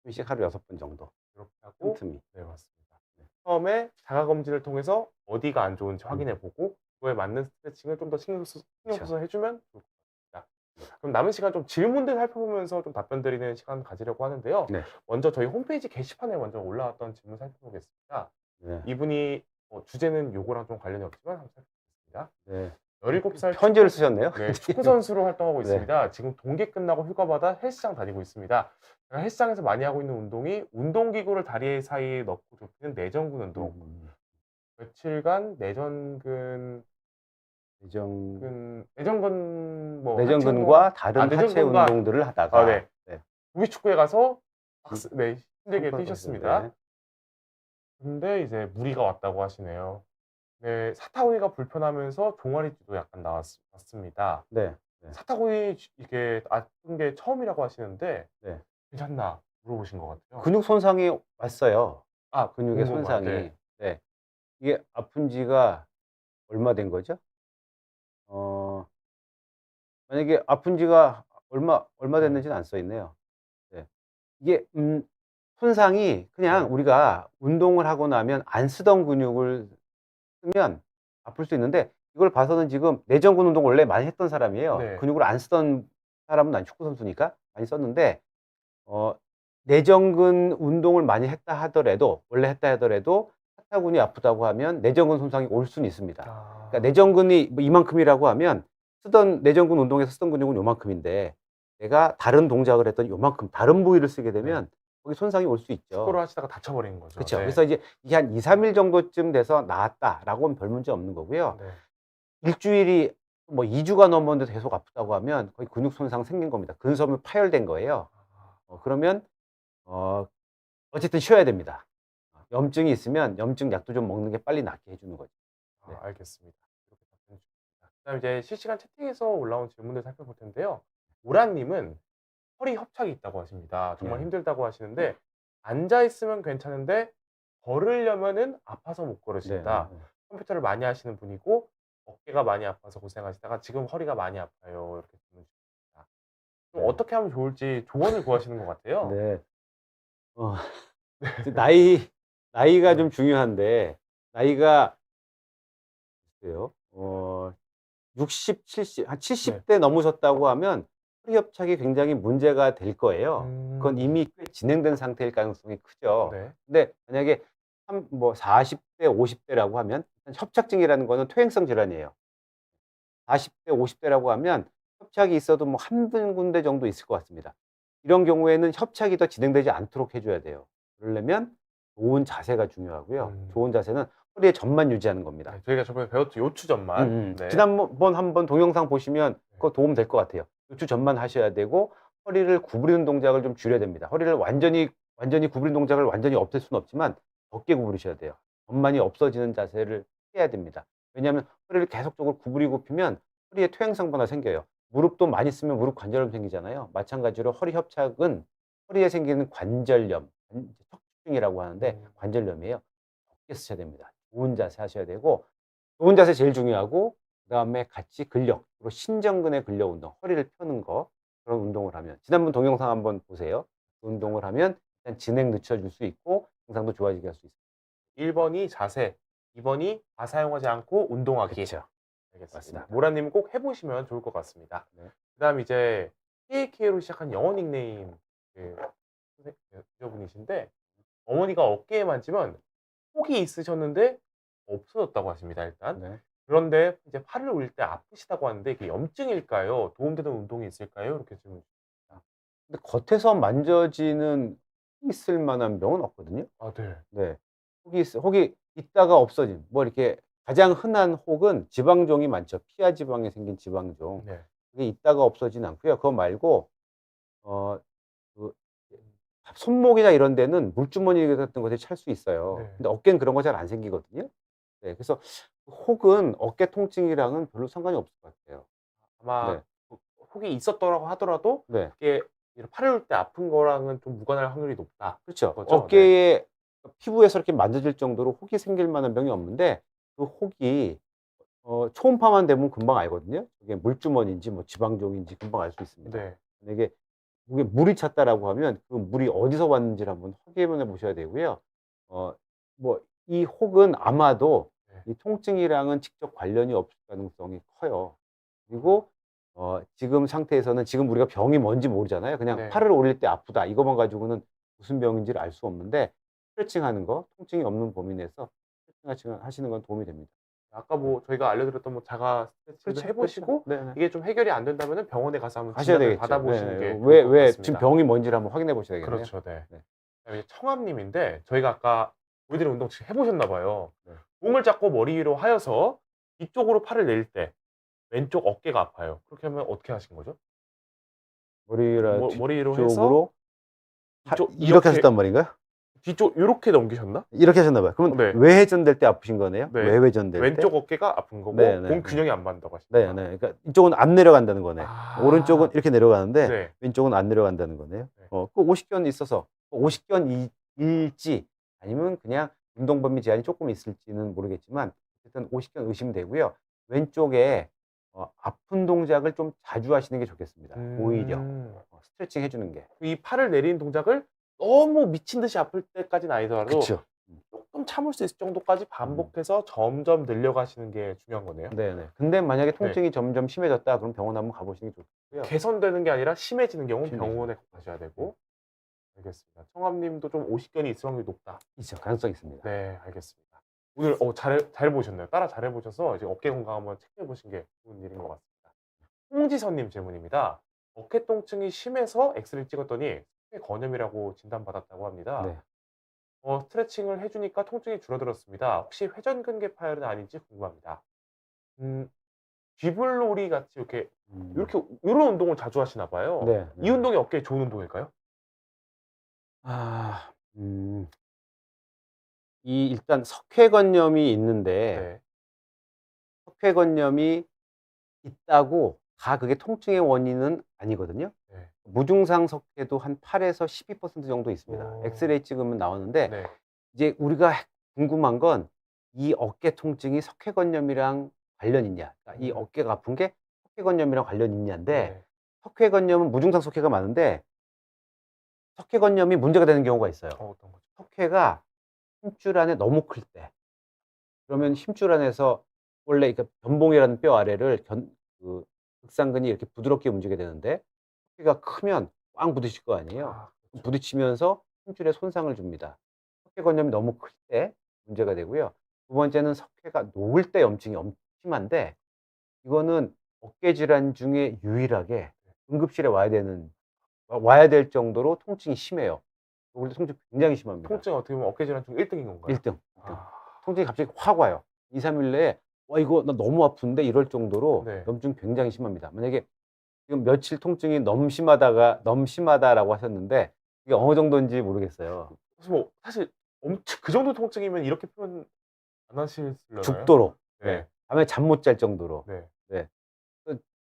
Speaker 2: 10분씩 하루 6번 정도.
Speaker 1: 이렇게 하고
Speaker 2: 틈틈이.
Speaker 1: 네, 맞습니다. 처음에 자가 검진을 통해서 어디가 안 좋은지 확인해 보고 그거에 맞는 스트레칭을 좀 더 신경
Speaker 2: 그쵸.
Speaker 1: 써서 해 주면 좋을 것 같습니다. 그럼 남은 시간 좀 질문들 살펴보면서 좀 답변 드리는 시간 가지려고 하는데요.
Speaker 2: 네.
Speaker 1: 먼저 저희 홈페이지 게시판에 먼저 올라왔던 질문 살펴보겠습니다.
Speaker 2: 네.
Speaker 1: 이분이 주제는 요거랑 좀 관련이 없지만 한번 살펴보겠습니다.
Speaker 2: 네.
Speaker 1: 17살
Speaker 2: 편지를 쓰셨네요.
Speaker 1: 네, 축구 선수로 활동하고
Speaker 2: 네.
Speaker 1: 있습니다. 지금 동계 끝나고 휴가 받아 헬스장 다니고 있습니다. 제가 헬스장에서 많이 하고 있는 운동이 운동기구를 다리 사이에 넣고 좁히는 내전근 운동. 며칠간 내전근 뭐 하체 운동
Speaker 2: 내전근과 다른 하체
Speaker 1: 내전근과
Speaker 2: 운동들을 하다가
Speaker 1: 아 네.
Speaker 2: 네.
Speaker 1: 구기축구에 가서
Speaker 2: 지
Speaker 1: 힘들게
Speaker 2: 한번
Speaker 1: 뛰셨습니다.
Speaker 2: 네.
Speaker 1: 근데 이제 무리가 왔다고 하시네요. 네, 사타구니가 불편하면서 종아리띠도 약간 왔습니다.
Speaker 2: 네. 네.
Speaker 1: 사타구니 이게 아픈 게 처음이라고 하시는데
Speaker 2: 네.
Speaker 1: 괜찮나 물어보신 것 같아요.
Speaker 2: 근육 손상이 왔어요.
Speaker 1: 아,
Speaker 2: 근육의
Speaker 1: 운동과,
Speaker 2: 손상이.
Speaker 1: 네.
Speaker 2: 네. 이게 아픈 지가 얼마 된 거죠? 어 만약에 아픈 지가 얼마
Speaker 1: 네.
Speaker 2: 됐는지는 안 써 있네요. 네. 이게 손상이 그냥
Speaker 1: 네.
Speaker 2: 우리가 운동을 하고 나면 안 쓰던 근육을 쓰면 아플 수 있는데 이걸 봐서는 지금 내전근 운동 원래 많이 했던 사람이에요.
Speaker 1: 네.
Speaker 2: 근육을 안 쓰던 사람은 아니 축구 선수니까 많이 썼는데 내전근 운동을 많이 했다 하더라도 원래 했다 하더라도 사타구니 아프다고 하면 내전근 손상이 올 수는 있습니다. 그러니까
Speaker 1: 아.
Speaker 2: 내전근이 뭐 이만큼이라고 하면 쓰던 내전근 운동에서 쓰던 근육은 요만큼인데 내가 다른 동작을 했더니 요만큼 다른 부위를 쓰게 되면 거기 손상이 올 수 있죠.
Speaker 1: 축구를 하시다가 다쳐버린 거죠.
Speaker 2: 그쵸.
Speaker 1: 네.
Speaker 2: 그래서 이제 이게 한 2-3일 정도쯤 돼서 나았다라고 하면 별 문제 없는 거고요.
Speaker 1: 네.
Speaker 2: 일주일이 뭐 2 주가 넘었는데도 계속 아프다고 하면 거의 근육 손상 생긴 겁니다. 근섬유 파열된 거예요. 그러면 어쨌든 쉬어야 됩니다. 염증이 있으면 염증 약도 좀 먹는 게 빨리 낫게 해 주는 거죠. 네.
Speaker 1: 알겠습니다. 이렇게 답변해 주셨습니다. 그다음에 이제 실시간 채팅에서 올라온 질문들 살펴볼 텐데요. 오란 님은 허리 협착이 있다고 하십니다. 정말
Speaker 2: 네.
Speaker 1: 힘들다고 하시는데 앉아 있으면 괜찮은데 걸으려면은 아파서 못
Speaker 2: 네.
Speaker 1: 걸으신다. 컴퓨터를 많이 하시는 분이고 어깨가 많이 아파서 고생하시다가 지금 허리가 많이 아파요. 이렇게 질문 주셨습니다. 좀
Speaker 2: 네.
Speaker 1: 어떻게 하면 좋을지 조언을 구하시는 것 같아요.
Speaker 2: 네. 이제 나이가
Speaker 1: 네.
Speaker 2: 좀 중요한데 나이가 글쎄요. 60, 70, 한 70대 넘으셨다고 하면 허리 협착이 굉장히 문제가 될 거예요. 그건 이미 꽤 진행된 상태일 가능성이 크죠.
Speaker 1: 네.
Speaker 2: 근데 만약에 40대, 50대라고 하면 협착증이라는 거는 퇴행성 질환이에요. 40대, 50대라고 하면 협착이 있어도 뭐 한두 군데 정도 있을 것 같습니다. 이런 경우에는 협착이 더 진행되지 않도록 해 줘야 돼요. 그러려면 좋은 자세가 중요하고요. 좋은 자세는 허리의 전만 유지하는 겁니다.
Speaker 1: 네, 저희가 저번에 배웠죠. 요추전만. 네.
Speaker 2: 지난번 한번 동영상 보시면 그거 도움 될 것 같아요. 요추 전만 하셔야 되고 허리를 구부리는 동작을 좀 줄여야 됩니다. 허리를 완전히 구부리는 동작을 완전히 없앨 수는 없지만 적게 구부리셔야 돼요. 전만이 없어지는 자세를 해야 됩니다. 왜냐하면 허리를 계속적으로 구부리고 피면 허리에 퇴행성 변화 생겨요. 무릎도 많이 쓰면 무릎 관절염 생기잖아요. 마찬가지로 허리 협착은 허리에 생기는 관절염, 척추증이라고 하는데 관절염이에요. 적게 쓰셔야 됩니다. 좋은 자세 하셔야 되고 좋은 자세 제일 중요하고 그다음에 같이 근력, 그리고 신전근의 근력 운동, 허리를 펴는 거 그런 운동을 하면 지난번 동영상 한번 보세요. 그 운동을 하면 일단 진행 늦춰줄 수 있고 증상도 좋아지게 할 수 있습니다.
Speaker 1: 1번이 자세, 2번이 사용하지 않고 운동하기.
Speaker 2: 그렇죠.
Speaker 1: 알겠습니다.
Speaker 2: 맞습니다.
Speaker 1: 모라님 꼭 해보시면 좋을 것 같습니다.
Speaker 2: 네.
Speaker 1: 그다음 이제 KK로 시작한 영어 닉네임 여자분이신데 어머니가 어깨에 만지면 혹이 있으셨는데 없어졌다고 하십니다. 일단.
Speaker 2: 네.
Speaker 1: 그런데 이제 팔을 올릴 때 아프시다고 하는데 이게 염증일까요? 도움되는 운동이 있을까요? 이렇게 질문 주십니다.
Speaker 2: 근데 겉에서 만져지는 혹이 있을 만한 병은 없거든요.
Speaker 1: 아, 네.
Speaker 2: 네. 혹이 있다가 없어진 뭐 이렇게 가장 흔한 혹은 지방종이 많죠. 피하 지방에 생긴 지방종.
Speaker 1: 네.
Speaker 2: 그게 있다가 없어지진 않고요. 그거 말고 그 손목이나 이런 데는 물주머니 같은 곳에 찰 수 있어요.
Speaker 1: 네.
Speaker 2: 근데 어깨는 그런 거 잘 안 생기거든요. 네. 그래서 혹은 어깨 통증이랑은 별로 상관이 없을 것 같아요.
Speaker 1: 아마
Speaker 2: 네.
Speaker 1: 혹이 있었더라고 하더라도
Speaker 2: 네.
Speaker 1: 그게 팔을 올 때 아픈 거랑은 좀 무관할 확률이 높다.
Speaker 2: 그렇죠.
Speaker 1: 그거죠?
Speaker 2: 어깨에 피부에서 이렇게 만져질 정도로 혹이 생길 만한 병이 없는데 그 혹이 초음파만 되면 금방 알거든요. 그게 물주머니인지 뭐 지방종인지 금방 알 수 있습니다.
Speaker 1: 네.
Speaker 2: 만약에 목에 물이 찼다라고 하면 그 물이 어디서 왔는지를 한번 확인해 보셔야 되고요. 뭐 이 혹은 아마도
Speaker 1: 네.
Speaker 2: 이 통증이랑은 직접 관련이 없을 가능성이 커요. 그리고 지금 상태에서는 지금 우리가 병이 뭔지 모르잖아요. 그냥
Speaker 1: 네.
Speaker 2: 팔을 올릴 때 아프다 이것만 가지고는 무슨 병인지를 알 수 없는데 스트레칭하는 거 통증이 없는 범위 내에서 스트레칭 하시는 건 도움이 됩니다.
Speaker 1: 아까
Speaker 2: 네.
Speaker 1: 뭐 저희가 알려드렸던 뭐 자가 스트레칭도
Speaker 2: 그렇죠,
Speaker 1: 해
Speaker 2: 그렇죠.
Speaker 1: 보시고
Speaker 2: 네네.
Speaker 1: 이게 좀 해결이 안 된다면은 병원에 가서 한번
Speaker 2: 가셔야
Speaker 1: 진단을
Speaker 2: 되겠죠.
Speaker 1: 받아보시는
Speaker 2: 네.
Speaker 1: 게 좋을 것
Speaker 2: 왜 지금
Speaker 1: 같습니다.
Speaker 2: 병이 뭔지를 한번 확인해 보셔야 겠네요.
Speaker 1: 그렇죠. 네.
Speaker 2: 네.
Speaker 1: 그다음에 청암님인데 저희가 아까 보여드린 운동 지금 해 보셨나 봐요.
Speaker 2: 네.
Speaker 1: 공을 잡고 머리 위로 하여서 뒤쪽으로 팔을 낼 때 왼쪽 어깨가 아파요. 그렇게 하면 어떻게 하신 거죠?
Speaker 2: 머리를
Speaker 1: 머리 위로 해서
Speaker 2: 뒤쪽으로
Speaker 1: 뒤쪽
Speaker 2: 이렇게
Speaker 1: 이렇게
Speaker 2: 하셨단 말인가요?
Speaker 1: 뒤쪽 요렇게 넘기셨나?
Speaker 2: 이렇게 하셨나 봐요. 그러면
Speaker 1: 네.
Speaker 2: 외회전될 때 아프신 거네요?
Speaker 1: 네.
Speaker 2: 외회전될 때?
Speaker 1: 왼쪽 어깨가 아픈 거고
Speaker 2: 네, 네,
Speaker 1: 공
Speaker 2: 네.
Speaker 1: 균형이 안 맞는다고
Speaker 2: 네,
Speaker 1: 하시니까.
Speaker 2: 네. 그러니까 이쪽은 안 내려간다는 거네.
Speaker 1: 아.
Speaker 2: 오른쪽은 이렇게 내려가는데
Speaker 1: 네.
Speaker 2: 왼쪽은 안 내려간다는 거네요.
Speaker 1: 네.
Speaker 2: 그 오십견 있어서 오십견일지 아니면 그냥 운동 범위 제한이 조금 있을지는 모르겠지만 어쨌든 오십견 의심되고요. 왼쪽에 아픈 동작을 좀 자주 하시는 게 좋겠습니다. 오히려 스트레칭 해주는 게.
Speaker 1: 이 팔을 내리는 동작을 너무 미친 듯이 아플 때까지는 아니더라도
Speaker 2: 그렇죠.
Speaker 1: 조금 참을 수 있을 정도까지 반복해서 점점 늘려가시는 게 중요한 거네요.
Speaker 2: 네네. 근데 만약에 통증이 점점 심해졌다, 그럼 병원 한번 가보시는 게 좋고요.
Speaker 1: 개선되는 게 아니라 심해지는 경우는
Speaker 2: 심해지죠.
Speaker 1: 병원에 가셔야 되고. 알겠습니다. 청암님도 좀 오십견이 있을 확률이 높다.
Speaker 2: 있죠. 가능성 있습니다.
Speaker 1: 네, 알겠습니다. 오늘 잘 보셨네요. 따라 잘해 보셔서 이제 어깨 건강 한번 체크해 보신 게 좋은 일인 것 같습니다. 홍지선님 질문입니다. 어깨 통증이 심해서 엑스레이 찍었더니 척추 건염이라고 진단받았다고 합니다.
Speaker 2: 네.
Speaker 1: 스트레칭을 해주니까 통증이 줄어들었습니다. 혹시 회전근개 파열은 아닌지 궁금합니다. 쥐불놀이 같이 이렇게 이런 운동을 자주 하시나 봐요.
Speaker 2: 네,
Speaker 1: 이 운동이 어깨에 좋은 운동일까요?
Speaker 2: 일단 석회건염이 있는데
Speaker 1: 네.
Speaker 2: 석회건염이 있다고 다 그게 통증의 원인은 아니거든요.
Speaker 1: 네.
Speaker 2: 무증상 석회도 한 8에서 12% 정도 있습니다.
Speaker 1: 오.
Speaker 2: 엑스레이 찍으면 나오는데
Speaker 1: 네.
Speaker 2: 이제 우리가 궁금한 건 이 어깨 통증이 석회건염이랑 관련 있냐? 그러니까 이 어깨가 아픈 게 석회건염이랑 관련 있냐인데
Speaker 1: 네.
Speaker 2: 석회건염은 무증상 석회가 많은데 석회건염이 문제가 되는 경우가 있어요.
Speaker 1: 어떤 거죠?
Speaker 2: 석회가 힘줄 안에 너무 클 때. 그러면 힘줄 안에서 원래 그러니까 견봉이라는 뼈 아래를 극상근이 이렇게 부드럽게 움직이게 되는데 석회가 크면 꽝 부딪힐 거 아니에요.
Speaker 1: 아, 그렇죠.
Speaker 2: 부딪히면서 힘줄에 손상을 줍니다. 석회건염이 너무 클 때 문제가 되고요. 두 번째는 석회가 녹을 때 염증이 심한데 이거는 어깨 질환 중에 유일하게 응급실에 와야 될 정도로 통증이 심해요. 녹을 때 통증이 굉장히 심합니다.
Speaker 1: 통증 어떻게 보면 어깨 질환 중 1등인 건가요?
Speaker 2: 1등.
Speaker 1: 아.
Speaker 2: 통증이 갑자기 확 와요. 2-3일 내에 와 이거 나 너무 아픈데 이럴 정도로
Speaker 1: 네.
Speaker 2: 염증이 굉장히 심합니다. 만약에 지금 며칠 통증이 너무 심하다라고 하셨는데 이게 어느 정도인지 모르겠어요.
Speaker 1: 그래서 뭐 사실 엄청 그 정도 통증이면 이렇게 표현 안 하실려나요?
Speaker 2: 죽도록.
Speaker 1: 네.
Speaker 2: 네. 밤에 잠 못 잘 정도로.
Speaker 1: 네.
Speaker 2: 네.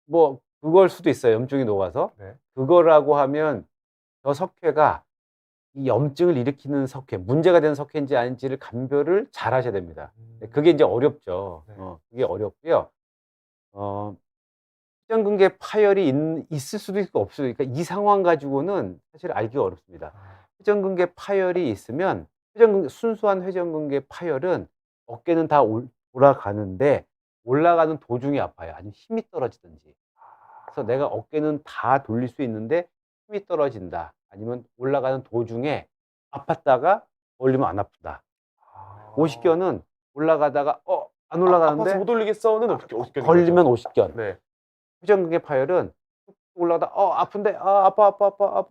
Speaker 2: 뭐 그걸 수도 있어요. 염증이 녹아서.
Speaker 1: 네.
Speaker 2: 그거라고 하면 저 석회가 이 염증을 일으키는 석회, 문제가 되는 석회인지 아닌지를 감별을 잘 하셔야 됩니다. 그게 이제 어렵죠.
Speaker 1: 네.
Speaker 2: 그게 어렵고요. 회전근개 파열이 있을 수도 있고 없을 수도 있고, 그러니까 이 상황 가지고는 사실 알기가 어렵습니다.
Speaker 1: 아.
Speaker 2: 회전근개 파열이 있으면 순수한 회전근개 파열은 어깨는 다 올라가는데 올라가는 도중에 아파요. 아니면 힘이 떨어지든지. 그래서 내가 어깨는 다 돌릴 수 있는데 힘이 떨어진다. 아니면 올라가는 도중에 아팠다가 올리면 안 아프다.
Speaker 1: 아.
Speaker 2: 오십견은 올라가다가 안
Speaker 1: 아파서
Speaker 2: 올라가는데
Speaker 1: 못 올리겠어는 오십견인
Speaker 2: 걸리면
Speaker 1: 거죠?
Speaker 2: 오십견.
Speaker 1: 네.
Speaker 2: 회전근개 파열은 쭉 올라가다 아픈데 아파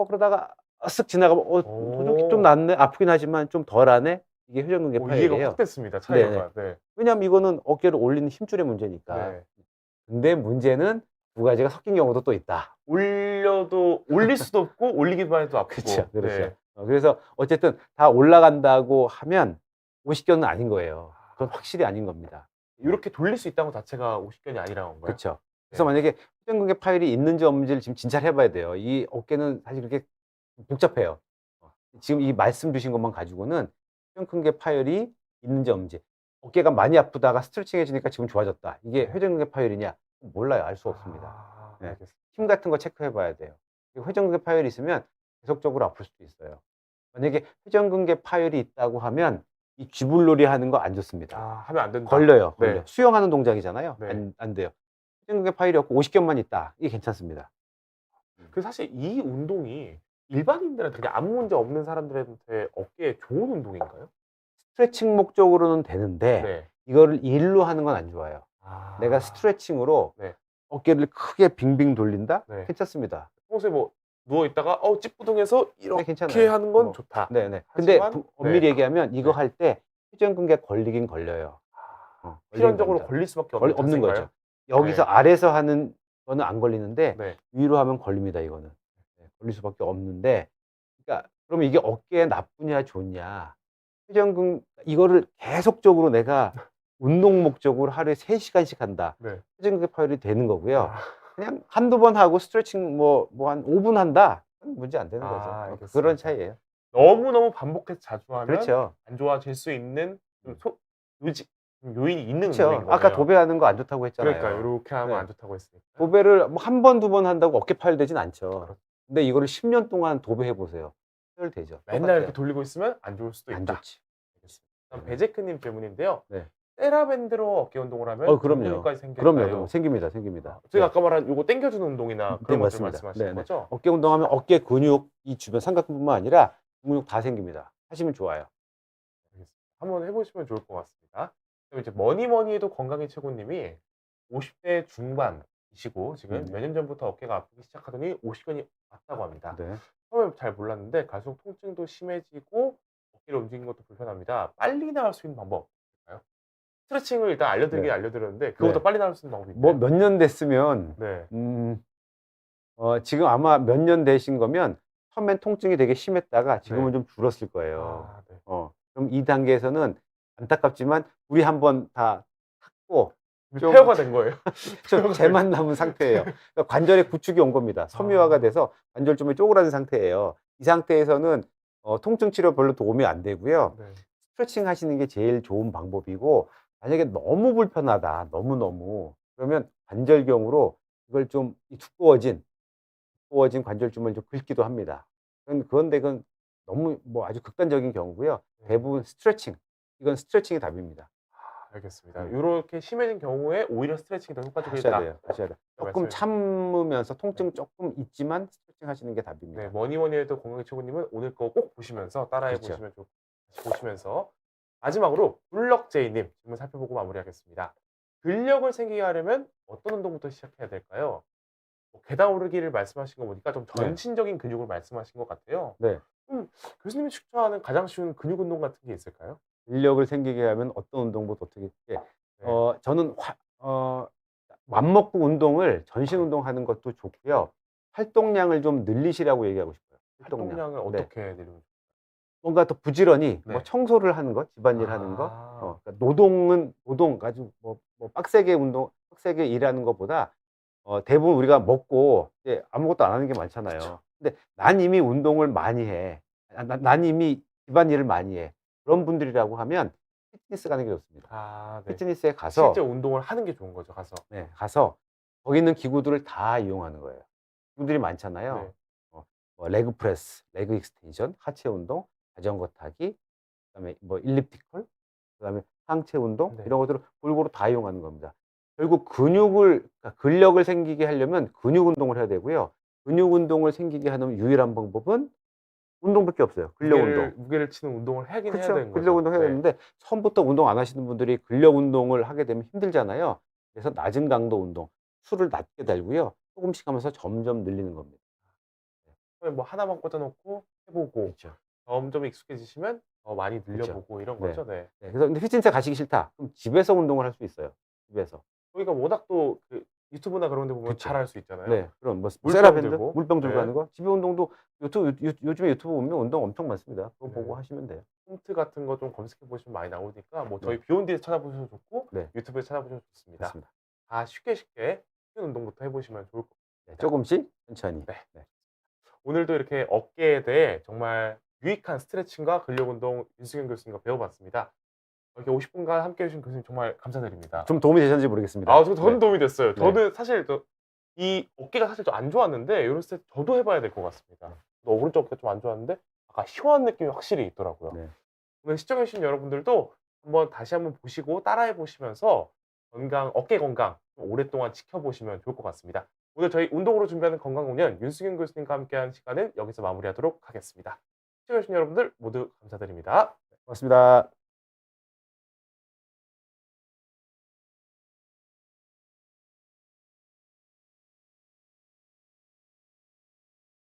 Speaker 2: 그러다가 쓱 지나가면 도둑이 좀 낫네. 아프긴 하지만 좀 덜하네. 이게 회전근개
Speaker 1: 이해가
Speaker 2: 파열이에요.
Speaker 1: 확 됐습니다. 차이가. 네.
Speaker 2: 왜냐하면 이거는 어깨를 올리는 힘줄의 문제니까.
Speaker 1: 네.
Speaker 2: 근데 문제는 두 가지가 섞인 경우도 또 있다.
Speaker 1: 올릴 수도 없고 올리기만 해도 아프고.
Speaker 2: 그렇죠.
Speaker 1: 네.
Speaker 2: 그래서 어쨌든 다 올라간다고 하면 오십견은 아닌 거예요. 그건 확실히 아닌 겁니다.
Speaker 1: 이렇게 돌릴 수 있다는 것 자체가 오십견이 아니라는 건가요?
Speaker 2: 그렇죠. 그래서 만약에 회전근개 파열이 있는지 없는지를 지금 진찰해 봐야 돼요. 이 어깨는 사실 그렇게 복잡해요. 지금 이 말씀 주신 것만 가지고는 회전근개 파열이 있는지 없는지. 어깨가 많이 아프다가 스트레칭 해주니까 지금 좋아졌다. 이게 회전근개 파열이냐? 몰라요. 알 수 없습니다.
Speaker 1: 아,
Speaker 2: 네.
Speaker 1: 알겠습니다.
Speaker 2: 힘 같은 거 체크해 봐야 돼요. 회전근개 파열이 있으면 계속적으로 아플 수도 있어요. 만약에 회전근개 파열이 있다고 하면 이 쥐불놀이 하는 거 안 좋습니다.
Speaker 1: 하면 안 된다.
Speaker 2: 걸려요.
Speaker 1: 네.
Speaker 2: 걸려. 수영하는 동작이잖아요.
Speaker 1: 네.
Speaker 2: 안 돼요. 회전근개 파열이 없고 50견만 있다. 이게 괜찮습니다.
Speaker 1: 그 사실 이 운동이 일반인들한테 그냥 아무 문제 없는 사람들한테 어깨에 좋은 운동인가요?
Speaker 2: 스트레칭 목적으로는 되는데
Speaker 1: 네.
Speaker 2: 이거를 일로 하는 건 안 좋아요. 내가 스트레칭으로
Speaker 1: 네.
Speaker 2: 어깨를 크게 빙빙 돌린다?
Speaker 1: 네.
Speaker 2: 괜찮습니다.
Speaker 1: 평소에 뭐 누워 있다가 찌뿌둥해서
Speaker 2: 네,
Speaker 1: 이렇게
Speaker 2: 괜찮아요.
Speaker 1: 하는 건
Speaker 2: 뭐.
Speaker 1: 좋다.
Speaker 2: 네네. 근데
Speaker 1: 하지만
Speaker 2: 엄밀히
Speaker 1: 네.
Speaker 2: 얘기하면 이거
Speaker 1: 네.
Speaker 2: 할 때 회전근개 걸리긴 걸려요.
Speaker 1: 필연적으로
Speaker 2: 걸립니다.
Speaker 1: 걸릴 수밖에 없는
Speaker 2: 없는
Speaker 1: 자세인가요?
Speaker 2: 거죠. 여기서
Speaker 1: 네.
Speaker 2: 아래서 하는 거는 안 걸리는데
Speaker 1: 네.
Speaker 2: 위로 하면 걸립니다. 이거는. 네, 걸릴 수밖에 없는데 그러니까 그러면 이게 어깨에 나쁘냐 좋냐. 이거를 계속적으로 내가 운동 목적으로 하루에 3시간씩 한다.
Speaker 1: 네.
Speaker 2: 회전근개 파열이 되는 거고요. 그냥 한두 번 하고 스트레칭 뭐 한 5분 한다? 그건 문제 안 되는 거죠.
Speaker 1: 알겠습니다.
Speaker 2: 그런 차이예요.
Speaker 1: 너무너무 반복해서 자주 하면
Speaker 2: 그렇죠.
Speaker 1: 안 좋아질 수 있는 좀 요인이 있는
Speaker 2: 그렇죠.
Speaker 1: 운동인 거네요.
Speaker 2: 아까 도배하는 거 안 좋다고 했잖아요.
Speaker 1: 그러니까 이렇게 하면
Speaker 2: 네.
Speaker 1: 안 좋다고 했으니까.
Speaker 2: 도배를 뭐 한 번, 두 번 한다고 어깨 파열되진 않죠.
Speaker 1: 그렇죠.
Speaker 2: 근데 이거를 10년 동안 도배해 보세요. 파열되죠.
Speaker 1: 맨날
Speaker 2: 똑같아요.
Speaker 1: 이렇게 돌리고 있으면 안 좋을 수도
Speaker 2: 안
Speaker 1: 있다.
Speaker 2: 좋지.
Speaker 1: 알겠습니다. 다음
Speaker 2: 네.
Speaker 1: 배제크님 질문인데요.
Speaker 2: 네.
Speaker 1: 세라밴드로 어깨 운동을 하면
Speaker 2: 그럼요.
Speaker 1: 근육까지 생길까요?
Speaker 2: 그럼요. 생깁니다.
Speaker 1: 제가 아까 말한 요거 당겨주는 운동이나 그런 것들
Speaker 2: 맞습니다.
Speaker 1: 말씀하시는
Speaker 2: 네네.
Speaker 1: 거죠?
Speaker 2: 어깨 운동하면 어깨 근육 이 주변 삼각근뿐만 아니라 근육 다 생깁니다. 하시면 좋아요.
Speaker 1: 알겠습니다. 한번 해보시면 좋을 것 같습니다. 그리고 이제 뭐니 해도 건강이 최고님이 50대 중반이시고 지금 몇 년 전부터 어깨가 아프기 시작하더니 50견이 왔다고 합니다.
Speaker 2: 네.
Speaker 1: 처음에 잘 몰랐는데 갈수록 통증도 심해지고 어깨를 움직이는 것도 불편합니다. 빨리 나을 수 있는 방법 있을까요? 스트레칭을 일단 알려드리긴
Speaker 2: 네.
Speaker 1: 알려드렸는데 그거보다
Speaker 2: 네.
Speaker 1: 빨리 나을 수 있는 방법이
Speaker 2: 뭐
Speaker 1: 있나요?
Speaker 2: 몇 년 됐으면
Speaker 1: 네.
Speaker 2: 지금 아마 몇 년 되신 거면 처음엔 통증이 되게 심했다가 지금은
Speaker 1: 네.
Speaker 2: 좀 줄었을 거예요.
Speaker 1: 네.
Speaker 2: 그럼 이 단계에서는 안타깝지만 우리 한번 다 탔고 좀
Speaker 1: 폐허가 된 거예요.
Speaker 2: 좀 재만 남은 상태예요. 그러니까 관절의 구축이 온 겁니다. 섬유화가 돼서 관절점이 쪼그라든 상태예요. 이 상태에서는 통증 치료 별로 도움이 안 되고요.
Speaker 1: 네.
Speaker 2: 스트레칭 하시는 게 제일 좋은 방법이고 만약에 너무 불편하다. 너무 그러면 관절경으로 이걸 좀 두꺼워진 관절쯤을 좀 긁기도 합니다. 그건 너무 뭐 아주 극단적인 경우고요. 대부분 스트레칭. 이건 스트레칭이 답입니다.
Speaker 1: 알겠습니다. 이렇게 심해진 경우에 오히려 스트레칭이 더 효과적이다.
Speaker 2: 하셔야 돼요. 조금
Speaker 1: 말씀해
Speaker 2: 참으면서 통증 조금 있지만 스트레칭 하시는 게 답입니다.
Speaker 1: 네, 뭐니 해도 건강의 최고님은 오늘 거 꼭 보시면서 따라해
Speaker 2: 그렇죠.
Speaker 1: 보시면 좋고 보시면서 마지막으로 굴럭제이님 질문 살펴보고 마무리하겠습니다. 근력을 생기게 하려면 어떤 운동부터 시작해야 될까요? 뭐 계단 오르기를 말씀하신 거 보니까 좀 전신적인 근육을 말씀하신 것 같아요.
Speaker 2: 네.
Speaker 1: 교수님이 추천하는 가장 쉬운 근육 운동 같은 게 있을까요?
Speaker 2: 근력을 생기게 하면 어떤 운동부터 어떻게 해?
Speaker 1: 네.
Speaker 2: 저는 맘먹고 운동을 전신 운동하는 것도 좋고요. 활동량을 좀 늘리시라고 얘기하고 싶어요.
Speaker 1: 활동량을 어떻게 늘리는
Speaker 2: 뭔가 더 부지런히
Speaker 1: 네.
Speaker 2: 뭐 청소를 하는 거, 집안일 하는 거. 그러니까 노동 아주 뭐 빡세게 일하는 것보다 대부분 우리가 먹고 이제 아무것도 안 하는 게 많잖아요.
Speaker 1: 그쵸.
Speaker 2: 근데 난 이미 운동을 많이 해. 난 이미 집안일을 많이 해. 그런 분들이라고 하면 피트니스 가는 게 좋습니다.
Speaker 1: 네.
Speaker 2: 피트니스에 가서
Speaker 1: 실제 운동을 하는 게 좋은 거죠, 가서.
Speaker 2: 네, 가서 거기 있는 기구들을 다 이용하는 거예요. 기구들이 많잖아요.
Speaker 1: 네.
Speaker 2: 뭐 레그 프레스, 레그 익스텐션, 하체 운동, 자전거 타기, 그다음에 뭐 일리프티컬, 그다음에 상체 운동
Speaker 1: 네.
Speaker 2: 이런 것들을 골고루 다 이용하는 겁니다. 결국 그러니까 근력을 생기게 하려면 근육 운동을 해야 되고요. 근육 운동을 생기게 하는 유일한 방법은 운동밖에 없어요. 근력 운동.
Speaker 1: 무게를 치는 운동을 하긴 해야
Speaker 2: 그렇죠.
Speaker 1: 되는 거죠.
Speaker 2: 근력 운동 해야
Speaker 1: 네.
Speaker 2: 되는데 처음부터 운동 안 하시는 분들이 근력 운동을 하게 되면 힘들잖아요. 그래서 낮은 강도 운동, 수를 낮게 달고요. 조금씩 하면서 점점 늘리는 겁니다.
Speaker 1: 처음에 뭐 하나만 꽂아놓고 해보고
Speaker 2: 그렇죠.
Speaker 1: 점점 익숙해지시면 더 많이
Speaker 2: 그렇죠.
Speaker 1: 늘려보고 이런
Speaker 2: 네.
Speaker 1: 거죠. 네.
Speaker 2: 네, 그래서 근데 피트니스 가시기 싫다. 그럼 집에서 운동을 할 수 있어요. 집에서.
Speaker 1: 저희가 워낙 또 그 유튜브나 그런 데 보면
Speaker 2: 그쵸.
Speaker 1: 잘 할 수 있잖아요.
Speaker 2: 네. 그럼 뭐
Speaker 1: 물병
Speaker 2: 세라밴드,
Speaker 1: 들고.
Speaker 2: 물병 들고
Speaker 1: 네.
Speaker 2: 하는 거. 집에 운동도 요즘에 유튜브 보면 운동 엄청 많습니다. 그거
Speaker 1: 네.
Speaker 2: 보고 하시면 돼요.
Speaker 1: 홈트 같은 거 좀 검색해 보시면 많이 나오니까 뭐 저희
Speaker 2: 네.
Speaker 1: 비욘디에서 찾아보셔도 좋고
Speaker 2: 네.
Speaker 1: 유튜브에서 찾아보셔도 좋습니다.
Speaker 2: 맞습니다.
Speaker 1: 다 쉽게 쉬운 운동부터 해보시면 좋을 것 같아요.
Speaker 2: 네, 조금씩 천천히.
Speaker 1: 네.
Speaker 2: 네.
Speaker 1: 오늘도 이렇게 어깨에 대해 정말 유익한 스트레칭과 근력 운동 윤수경 교수님과 배워봤습니다. 이렇게 50분간 함께 해주신 교수님 정말 감사드립니다.
Speaker 2: 좀 도움이 되셨는지 모르겠습니다.
Speaker 1: 저는
Speaker 2: 네.
Speaker 1: 도움이 됐어요.
Speaker 2: 네.
Speaker 1: 저는 사실 이 어깨가 사실 좀 안 좋았는데 이럴 때 저도 해봐야 될 것 같습니다. 오른쪽 어깨가 좀 안 좋았는데 아까 시원한 느낌이 확실히 있더라고요.
Speaker 2: 네.
Speaker 1: 오늘 시청해주신 여러분들도 다시 한번 보시고 따라해 보시면서 어깨 건강 좀 오랫동안 지켜보시면 좋을 것 같습니다. 오늘 저희 운동으로 준비하는 건강훈련 윤승윤 교수님과 함께한 시간은 여기서 마무리하도록 하겠습니다. 시청해주신 여러분들 모두 감사드립니다.
Speaker 2: 고맙습니다.